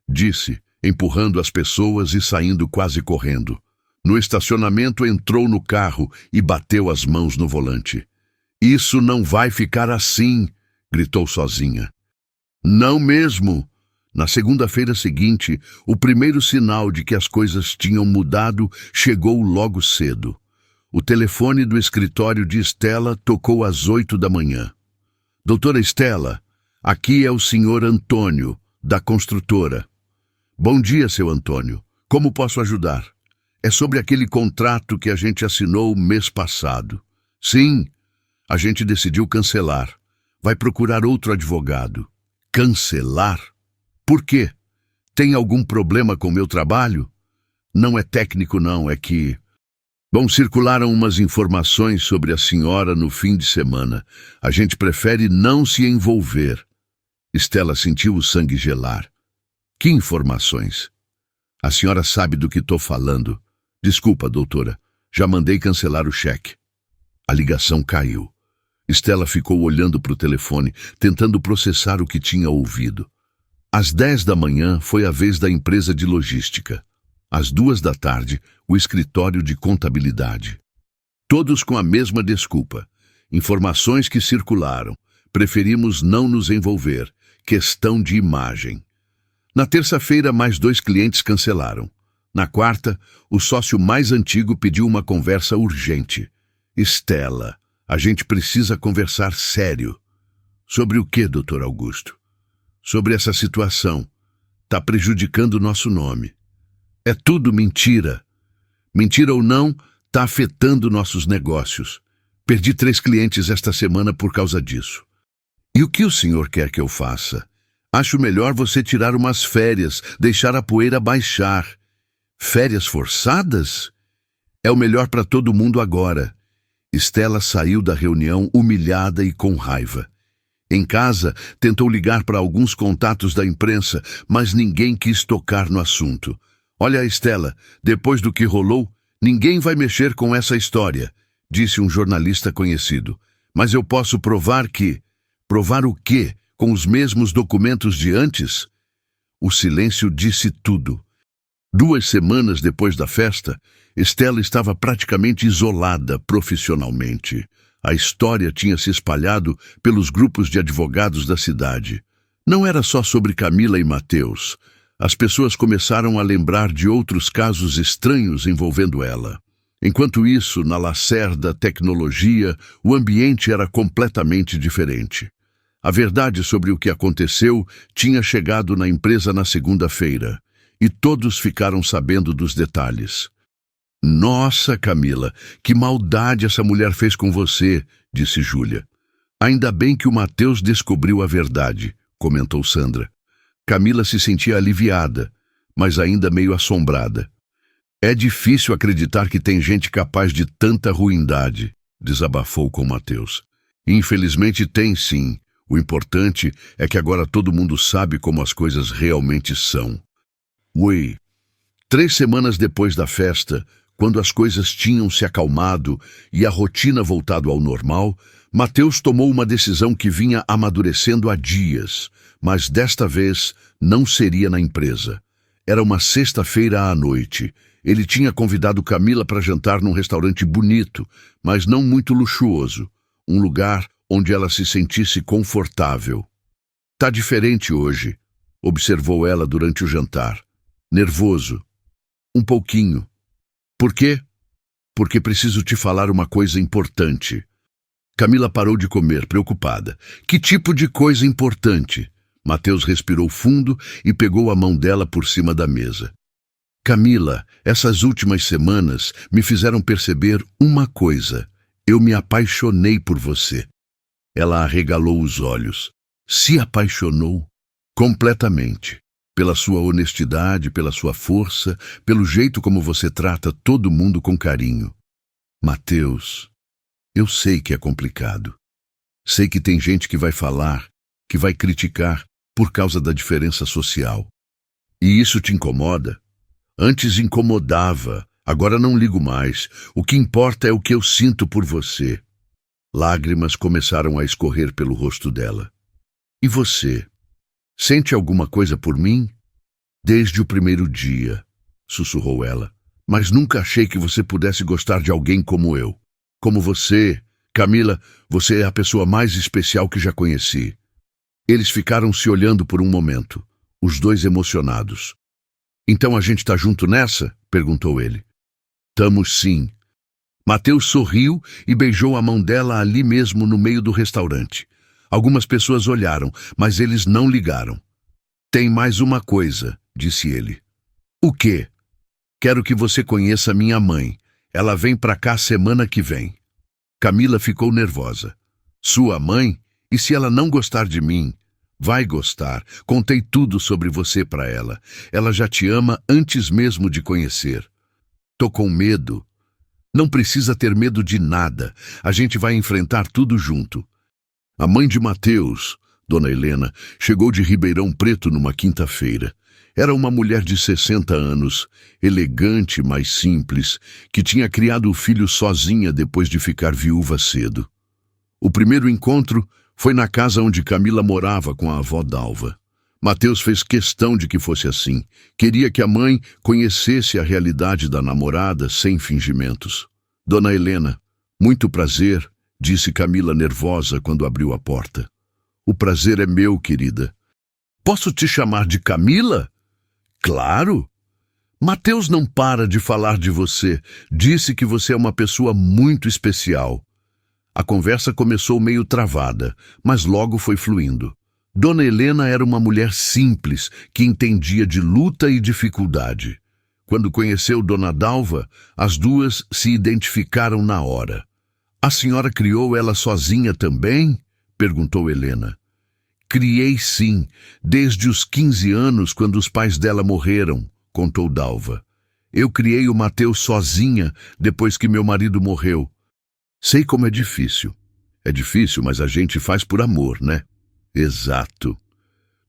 [SPEAKER 1] disse, empurrando as pessoas e saindo quase correndo. No estacionamento entrou no carro e bateu as mãos no volante. "Isso não vai ficar assim", gritou sozinha. "Não mesmo." Na segunda-feira seguinte, o primeiro sinal de que as coisas tinham mudado chegou logo cedo. O telefone do escritório de Stella tocou às 8 da manhã. "Doutora Stella, aqui é o senhor Antônio, da construtora." "Bom dia, seu Antônio. Como posso ajudar?" "É sobre aquele contrato que a gente assinou mês passado." "Sim, a gente decidiu cancelar. Vai procurar outro advogado." "Cancelar? Por quê? Tem algum problema com meu trabalho?" "Não é técnico não, é que..." "Bom, circularam umas informações sobre a senhora no fim de semana. A gente prefere não se envolver." Stella sentiu o sangue gelar. "Que informações?" "A senhora sabe do que estou falando." "Desculpa, doutora. Já mandei cancelar o cheque." A ligação caiu. Stella ficou olhando para o telefone, tentando processar o que tinha ouvido. Às 10 da manhã foi a vez da empresa de logística. Às 2 da tarde, o escritório de contabilidade. Todos com a mesma desculpa. "Informações que circularam. Preferimos não nos envolver. Questão de imagem." Na terça-feira, mais 2 clientes cancelaram. Na quarta, o sócio mais antigo pediu uma conversa urgente. "Stella, a gente precisa conversar sério." "Sobre o que, Dr. Augusto?" "Sobre essa situação. Está prejudicando o nosso nome." "É tudo mentira." "Mentira ou não, está afetando nossos negócios." Perdi 3 clientes esta semana por causa disso. E o que o senhor quer que eu faça? Acho melhor você tirar umas férias, deixar a poeira baixar. Férias forçadas? É o melhor para todo mundo agora. Stella saiu da reunião humilhada e com raiva. Em casa, tentou ligar para alguns contatos da imprensa, mas ninguém quis tocar no assunto. Olha, Stella, depois do que rolou, ninguém vai mexer com essa história, disse um jornalista conhecido. Mas eu posso provar que... Provar o quê? Com os mesmos documentos de antes? O silêncio disse tudo. 2 semanas depois da festa, Stella estava praticamente isolada profissionalmente. A história tinha se espalhado pelos grupos de advogados da cidade. Não era só sobre Camila e Matheus. As pessoas começaram a lembrar de outros casos estranhos envolvendo ela. Enquanto isso, na Lacerda Tecnologia, o ambiente era completamente diferente. A verdade sobre o que aconteceu tinha chegado na empresa na segunda-feira, e todos ficaram sabendo dos detalhes. Nossa, Camila, que maldade essa mulher fez com você, disse Júlia. Ainda bem que o Matheus descobriu a verdade, comentou Sandra. Camila se sentia aliviada, mas ainda meio assombrada. É difícil acreditar que tem gente capaz de tanta ruindade, desabafou com Matheus. Infelizmente tem sim. O importante é que agora todo mundo sabe como as coisas realmente são. Ui. 3 semanas depois da festa, quando as coisas tinham se acalmado e a rotina voltado ao normal, Matheus tomou uma decisão que vinha amadurecendo há dias, mas desta vez não seria na empresa. Era uma sexta-feira à noite. Ele tinha convidado Camila para jantar num restaurante bonito, mas não muito luxuoso. Um lugar onde ela se sentisse confortável. Tá diferente hoje, observou ela durante o jantar. Nervoso. Um pouquinho. Por quê? Porque preciso te falar uma coisa importante. Camila parou de comer, preocupada. Que tipo de coisa importante? Matheus respirou fundo e pegou a mão dela por cima da mesa. Camila, essas últimas semanas me fizeram perceber uma coisa. Eu me apaixonei por você. Ela arregalou os olhos. Se apaixonou? Completamente. Pela sua honestidade, pela sua força, pelo jeito como você trata todo mundo com carinho. Matheus, eu sei que é complicado. Sei que tem gente que vai falar, que vai criticar por causa da diferença social. E isso te incomoda? Antes incomodava, agora não ligo mais. O que importa é o que eu sinto por você. Lágrimas começaram a escorrer pelo rosto dela. E você? Sente alguma coisa por mim? Desde o primeiro dia, sussurrou ela. Mas nunca achei que você pudesse gostar de alguém como eu. Como você, Camila, você é a pessoa mais especial que já conheci. Eles ficaram se olhando por um momento, os dois emocionados. Então a gente tá junto nessa? Perguntou ele. Tamo sim. Matheus sorriu e beijou a mão dela ali mesmo no meio do restaurante. Algumas pessoas olharam, mas eles não ligaram. Tem mais uma coisa, disse ele. O quê? Quero que você conheça minha mãe. Ela vem pra cá semana que vem. Camila ficou nervosa. Sua mãe? E se ela não gostar de mim? Vai gostar. Contei tudo sobre você pra ela. Ela já te ama antes mesmo de conhecer. Tô com medo. Não precisa ter medo de nada. A gente vai enfrentar tudo junto. A mãe de Matheus, Dona Helena, chegou de Ribeirão Preto numa quinta-feira. Era uma mulher de 60 anos, elegante, mas simples, que tinha criado o filho sozinha depois de ficar viúva cedo. O primeiro encontro foi na casa onde Camila morava com a avó Dalva. Matheus fez questão de que fosse assim. Queria que a mãe conhecesse a realidade da namorada sem fingimentos. Dona Helena, muito prazer, disse Camila nervosa quando abriu a porta. O prazer é meu, querida. Posso te chamar de Camila? Claro. Matheus não para de falar de você. Disse que você é uma pessoa muito especial. A conversa começou meio travada, mas logo foi fluindo. Dona Helena era uma mulher simples, que entendia de luta e dificuldade. Quando conheceu Dona Dalva, as duas se identificaram na hora. A senhora criou ela sozinha também? Perguntou Helena. Criei sim, desde os 15 anos, quando os pais dela morreram, contou Dalva. Eu criei o Mateus sozinha, depois que meu marido morreu. Sei como é difícil. É difícil, mas a gente faz por amor, né? Exato.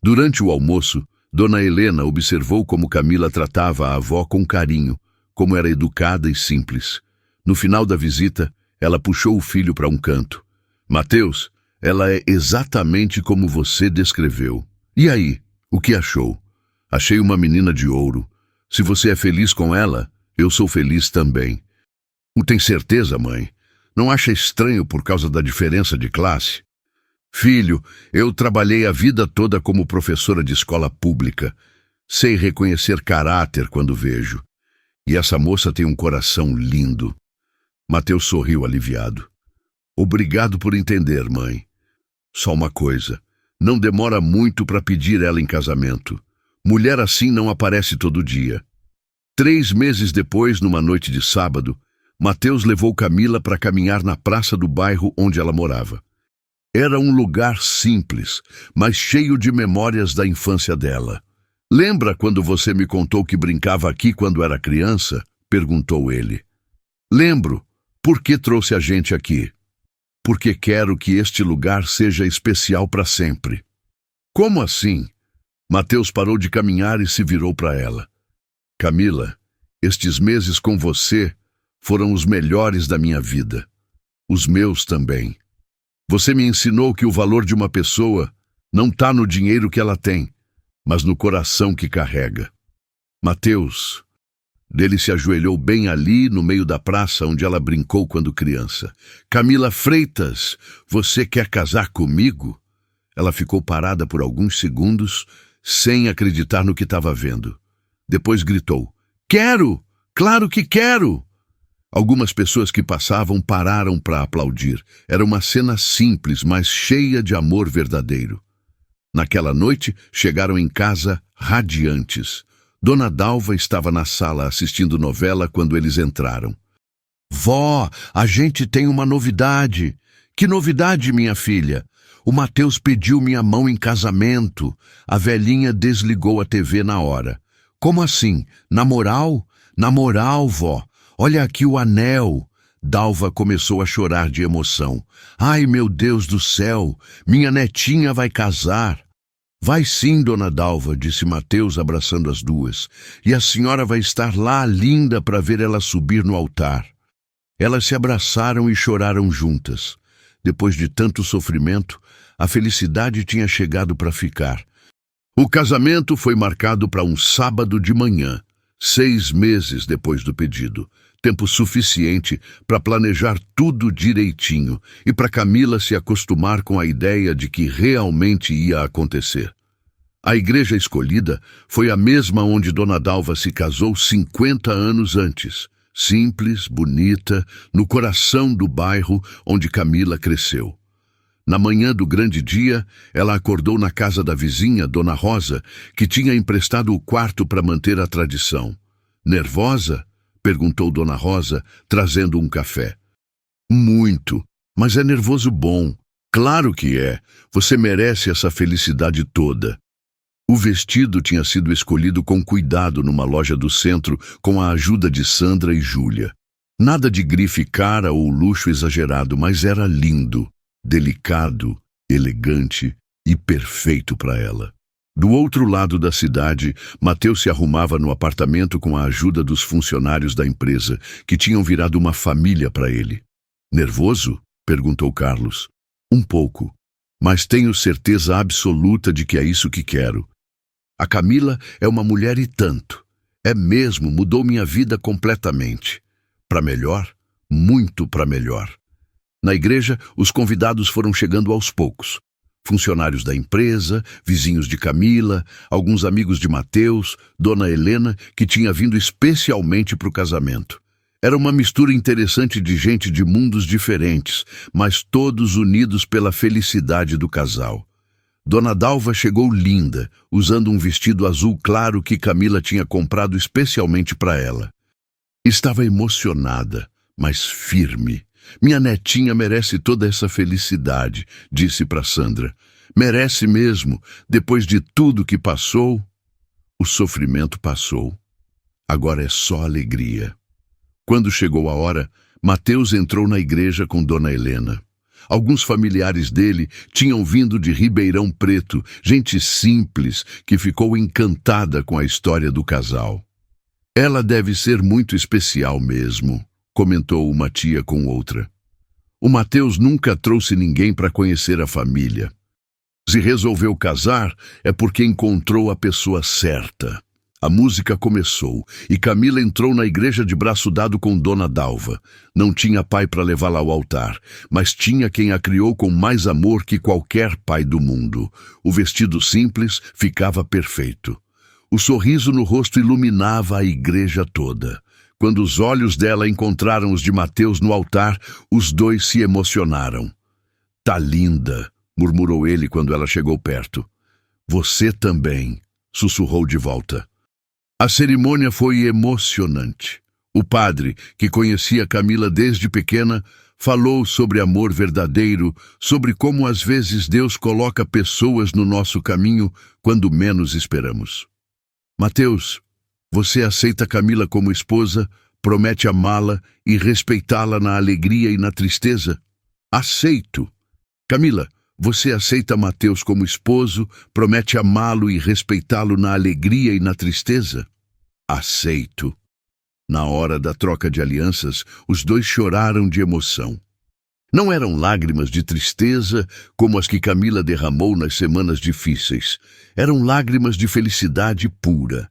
[SPEAKER 1] Durante o almoço, Dona Helena observou como Camila tratava a avó com carinho, como era educada e simples. No final da visita, ela puxou o filho para um canto. Mateus, ela é exatamente como você descreveu. E aí, o que achou? Achei uma menina de ouro. Se você é feliz com ela, eu sou feliz também. Tem certeza, mãe? Não acha estranho por causa da diferença de classe? Filho, eu trabalhei a vida toda como professora de escola pública. Sei reconhecer caráter quando vejo. E essa moça tem um coração lindo. Mateus sorriu aliviado. Obrigado por entender, mãe. Só uma coisa, não demora muito para pedir ela em casamento. Mulher assim não aparece todo dia. 3 meses depois, numa noite de sábado, Mateus levou Camila para caminhar na praça do bairro onde ela morava. Era um lugar simples, mas cheio de memórias da infância dela. Lembra quando você me contou que brincava aqui quando era criança? Perguntou ele. Lembro. Por que trouxe a gente aqui? Porque quero que este lugar seja especial para sempre. Como assim? Mateus parou de caminhar e se virou para ela. Camila, estes meses com você foram os melhores da minha vida. Os meus também. Você me ensinou que o valor de uma pessoa não está no dinheiro que ela tem, mas no coração que carrega. Mateus, ele se ajoelhou bem ali, no meio da praça onde ela brincou quando criança. Camila Freitas, você quer casar comigo? Ela ficou parada por alguns segundos, sem acreditar no que estava vendo. Depois gritou, quero! Claro que quero! Algumas pessoas que passavam pararam para aplaudir. Era uma cena simples, mas cheia de amor verdadeiro. Naquela noite, chegaram em casa radiantes. Dona Dalva estava na sala assistindo novela quando eles entraram. Vó, a gente tem uma novidade. Que novidade, minha filha? O Mateus pediu minha mão em casamento. A velhinha desligou a TV na hora. Como assim? Na moral? Na moral, vó. Olha aqui o anel. Dalva começou a chorar de emoção. Ai, meu Deus do céu, minha netinha vai casar. Vai sim, Dona Dalva, disse Mateus abraçando as duas. E a senhora vai estar lá linda para ver ela subir no altar. Elas se abraçaram e choraram juntas. Depois de tanto sofrimento, a felicidade tinha chegado para ficar. O casamento foi marcado para um sábado de manhã, 6 meses depois do pedido. Tempo suficiente para planejar tudo direitinho e para Camila se acostumar com a ideia de que realmente ia acontecer. A igreja escolhida foi a mesma onde Dona Dalva se casou 50 anos antes. Simples, bonita, no coração do bairro onde Camila cresceu. Na manhã do grande dia, ela acordou na casa da vizinha, Dona Rosa, que tinha emprestado o quarto para manter a tradição. Nervosa? Perguntou Dona Rosa, trazendo um café. Muito, mas é nervoso bom. Claro que é. Você merece essa felicidade toda. O vestido tinha sido escolhido com cuidado numa loja do centro com a ajuda de Sandra e Júlia. Nada de grife cara ou luxo exagerado, mas era lindo, delicado, elegante e perfeito para ela. Do outro lado da cidade, Mateus se arrumava no apartamento com a ajuda dos funcionários da empresa, que tinham virado uma família para ele. Nervoso? Perguntou Carlos. Um pouco, mas tenho certeza absoluta de que é isso que quero. A Camila é uma mulher e tanto. É mesmo, mudou minha vida completamente. Para melhor, muito para melhor. Na igreja, os convidados foram chegando aos poucos. Funcionários da empresa, vizinhos de Camila, alguns amigos de Mateus, Dona Helena, que tinha vindo especialmente para o casamento. Era uma mistura interessante de gente de mundos diferentes, mas todos unidos pela felicidade do casal. Dona Dalva chegou linda, usando um vestido azul claro que Camila tinha comprado especialmente para ela. Estava emocionada, mas firme. Minha netinha merece toda essa felicidade, disse para Sandra. Merece mesmo, depois de tudo que passou. O sofrimento passou. Agora é só alegria. Quando chegou a hora, Mateus entrou na igreja com Dona Helena. Alguns familiares dele tinham vindo de Ribeirão Preto, gente simples que ficou encantada com a história do casal. Ela deve ser muito especial mesmo, comentou uma tia com outra. O Mateus nunca trouxe ninguém para conhecer a família. Se resolveu casar, é porque encontrou a pessoa certa. A música começou e Camila entrou na igreja de braço dado com Dona Dalva. Não tinha pai para levá-la ao altar, mas tinha quem a criou com mais amor que qualquer pai do mundo. O vestido simples ficava perfeito. O sorriso no rosto iluminava a igreja toda. Quando os olhos dela encontraram os de Mateus no altar, os dois se emocionaram. "Tá linda", murmurou ele quando ela chegou perto. "Você também", sussurrou de volta. A cerimônia foi emocionante. O padre, que conhecia Camila desde pequena, falou sobre amor verdadeiro, sobre como às vezes Deus coloca pessoas no nosso caminho quando menos esperamos. "Mateus, você aceita Camila como esposa, promete amá-la e respeitá-la na alegria e na tristeza?" "Aceito." "Camila, você aceita Mateus como esposo, promete amá-lo e respeitá-lo na alegria e na tristeza?" "Aceito." Na hora da troca de alianças, os dois choraram de emoção. Não eram lágrimas de tristeza como as que Camila derramou nas semanas difíceis. Eram lágrimas de felicidade pura.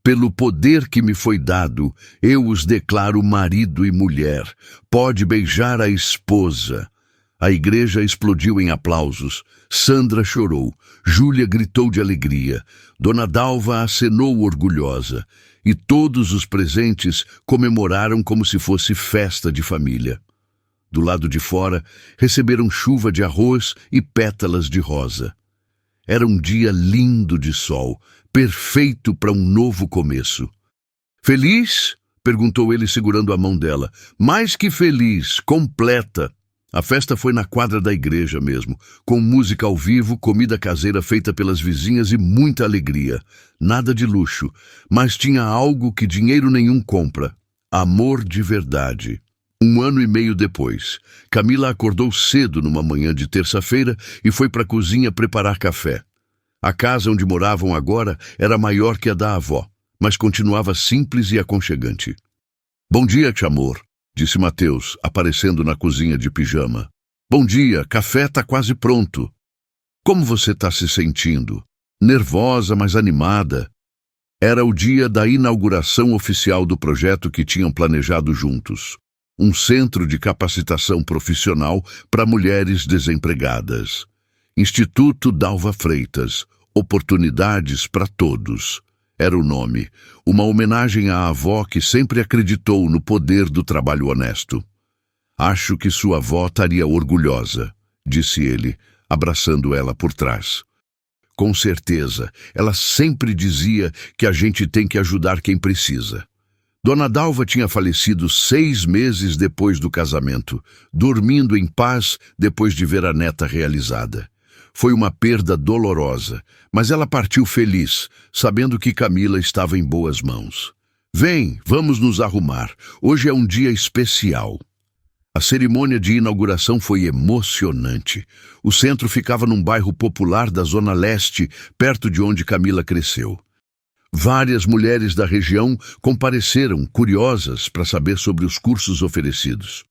[SPEAKER 1] "Pelo poder que me foi dado, eu os declaro marido e mulher. Pode beijar a esposa." A igreja explodiu em aplausos. Sandra chorou. Júlia gritou de alegria. Dona Dalva acenou orgulhosa. E todos os presentes comemoraram como se fosse festa de família. Do lado de fora, receberam chuva de arroz e pétalas de rosa. Era um dia lindo de sol, perfeito para um novo começo. "Feliz?" perguntou ele segurando a mão dela. "Mais que feliz, completa." A festa foi na quadra da igreja mesmo, com música ao vivo, comida caseira feita pelas vizinhas e muita alegria. Nada de luxo, mas tinha algo que dinheiro nenhum compra: amor de verdade. 1 ano e meio depois, Camila acordou cedo numa manhã de terça-feira e foi para a cozinha preparar café. A casa onde moravam agora era maior que a da avó, mas continuava simples e aconchegante. "Bom dia, amor", disse Mateus, aparecendo na cozinha de pijama. "Bom dia, café tá quase pronto." "Como você tá se sentindo?" "Nervosa, mas animada." Era o dia da inauguração oficial do projeto que tinham planejado juntos. Um centro de capacitação profissional para mulheres desempregadas. Instituto Dalva Freitas, oportunidades para todos. Era o nome, uma homenagem à avó que sempre acreditou no poder do trabalho honesto. "Acho que sua avó estaria orgulhosa", disse ele, abraçando ela por trás. "Com certeza, ela sempre dizia que a gente tem que ajudar quem precisa." Dona Dalva tinha falecido 6 meses depois do casamento, dormindo em paz depois de ver a neta realizada. Foi uma perda dolorosa, mas ela partiu feliz, sabendo que Camila estava em boas mãos. "Vem, vamos nos arrumar. Hoje é um dia especial." A cerimônia de inauguração foi emocionante. O centro ficava num bairro popular da Zona Leste, perto de onde Camila cresceu. Várias mulheres da região compareceram, curiosas para saber sobre os cursos oferecidos.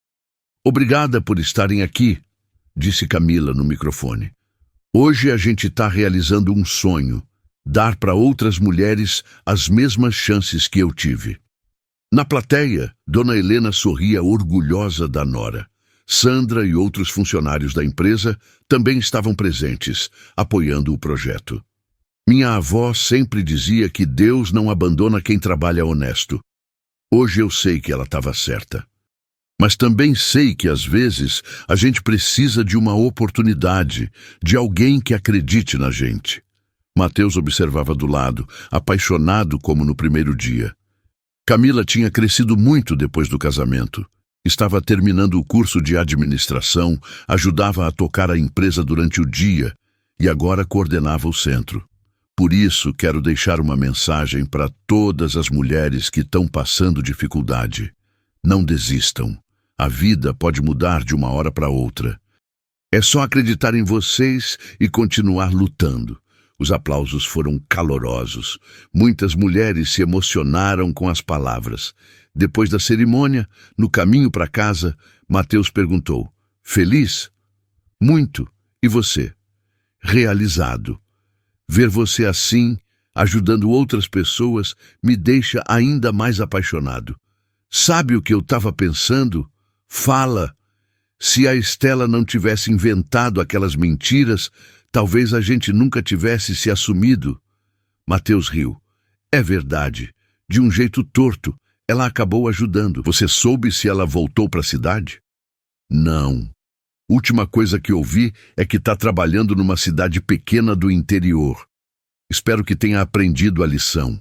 [SPEAKER 1] "Obrigada por estarem aqui", disse Camila no microfone. "Hoje a gente está realizando um sonho, dar para outras mulheres as mesmas chances que eu tive." Na plateia, Dona Helena sorria orgulhosa da nora. Sandra e outros funcionários da empresa também estavam presentes, apoiando o projeto. "Minha avó sempre dizia que Deus não abandona quem trabalha honesto." Hoje eu sei que ela estava certa. Mas também sei que, às vezes, a gente precisa de uma oportunidade, de alguém que acredite na gente. Mateus observava do lado, apaixonado como no primeiro dia. Camila tinha crescido muito depois do casamento. Estava terminando o curso de administração, ajudava a tocar a empresa durante o dia e agora coordenava o centro. Por isso, quero deixar uma mensagem para todas as mulheres que estão passando dificuldade. Não desistam. A vida pode mudar de uma hora para outra. É só acreditar em vocês e continuar lutando. Os aplausos foram calorosos. Muitas mulheres se emocionaram com as palavras. Depois da cerimônia, no caminho para casa, Mateus perguntou: feliz? Muito. E você? Realizado. Ver você assim, ajudando outras pessoas, me deixa ainda mais apaixonado. Sabe o que eu estava pensando? Fala! Se a Estela não tivesse inventado aquelas mentiras, talvez a gente nunca tivesse se assumido. Mateus riu. É verdade. De um jeito torto, ela acabou ajudando. Você soube se ela voltou para a cidade? Não. Última coisa que ouvi é que está trabalhando numa cidade pequena do interior. Espero que tenha aprendido a lição.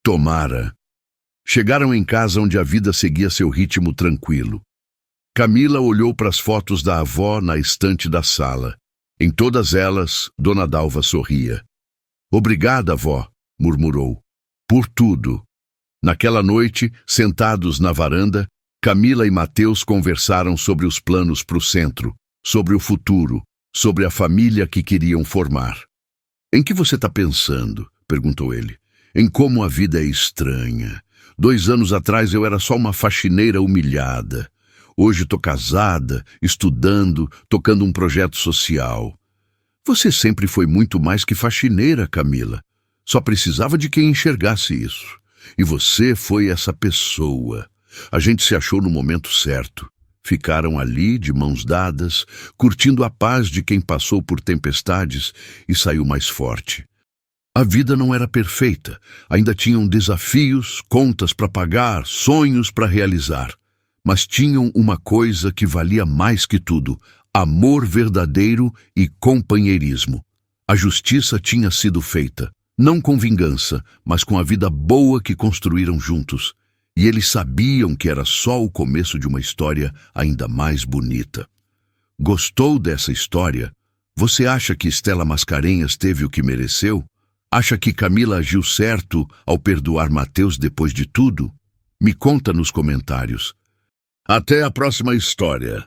[SPEAKER 1] Tomara. Chegaram em casa onde a vida seguia seu ritmo tranquilo. Camila olhou para as fotos da avó na estante da sala. Em todas elas, Dona Dalva sorria. Obrigada, avó, murmurou. Por tudo. Naquela noite, sentados na varanda, Camila e Mateus conversaram sobre os planos para o centro, sobre o futuro, sobre a família que queriam formar. Em que você está pensando? Perguntou ele. Em como a vida é estranha. 2 anos atrás eu era só uma faxineira humilhada. Hoje estou casada, estudando, tocando um projeto social. Você sempre foi muito mais que faxineira, Camila. Só precisava de quem enxergasse isso. E você foi essa pessoa. A gente se achou no momento certo. Ficaram ali, de mãos dadas, curtindo a paz de quem passou por tempestades e saiu mais forte. A vida não era perfeita. Ainda tinham desafios, contas para pagar, sonhos para realizar. Mas tinham uma coisa que valia mais que tudo: amor verdadeiro e companheirismo. A justiça tinha sido feita, não com vingança, mas com a vida boa que construíram juntos. E eles sabiam que era só o começo de uma história ainda mais bonita. Gostou dessa história? Você acha que Estela Mascarenhas teve o que mereceu? Acha que Camila agiu certo ao perdoar Mateus depois de tudo? Me conta nos comentários. Até a próxima história.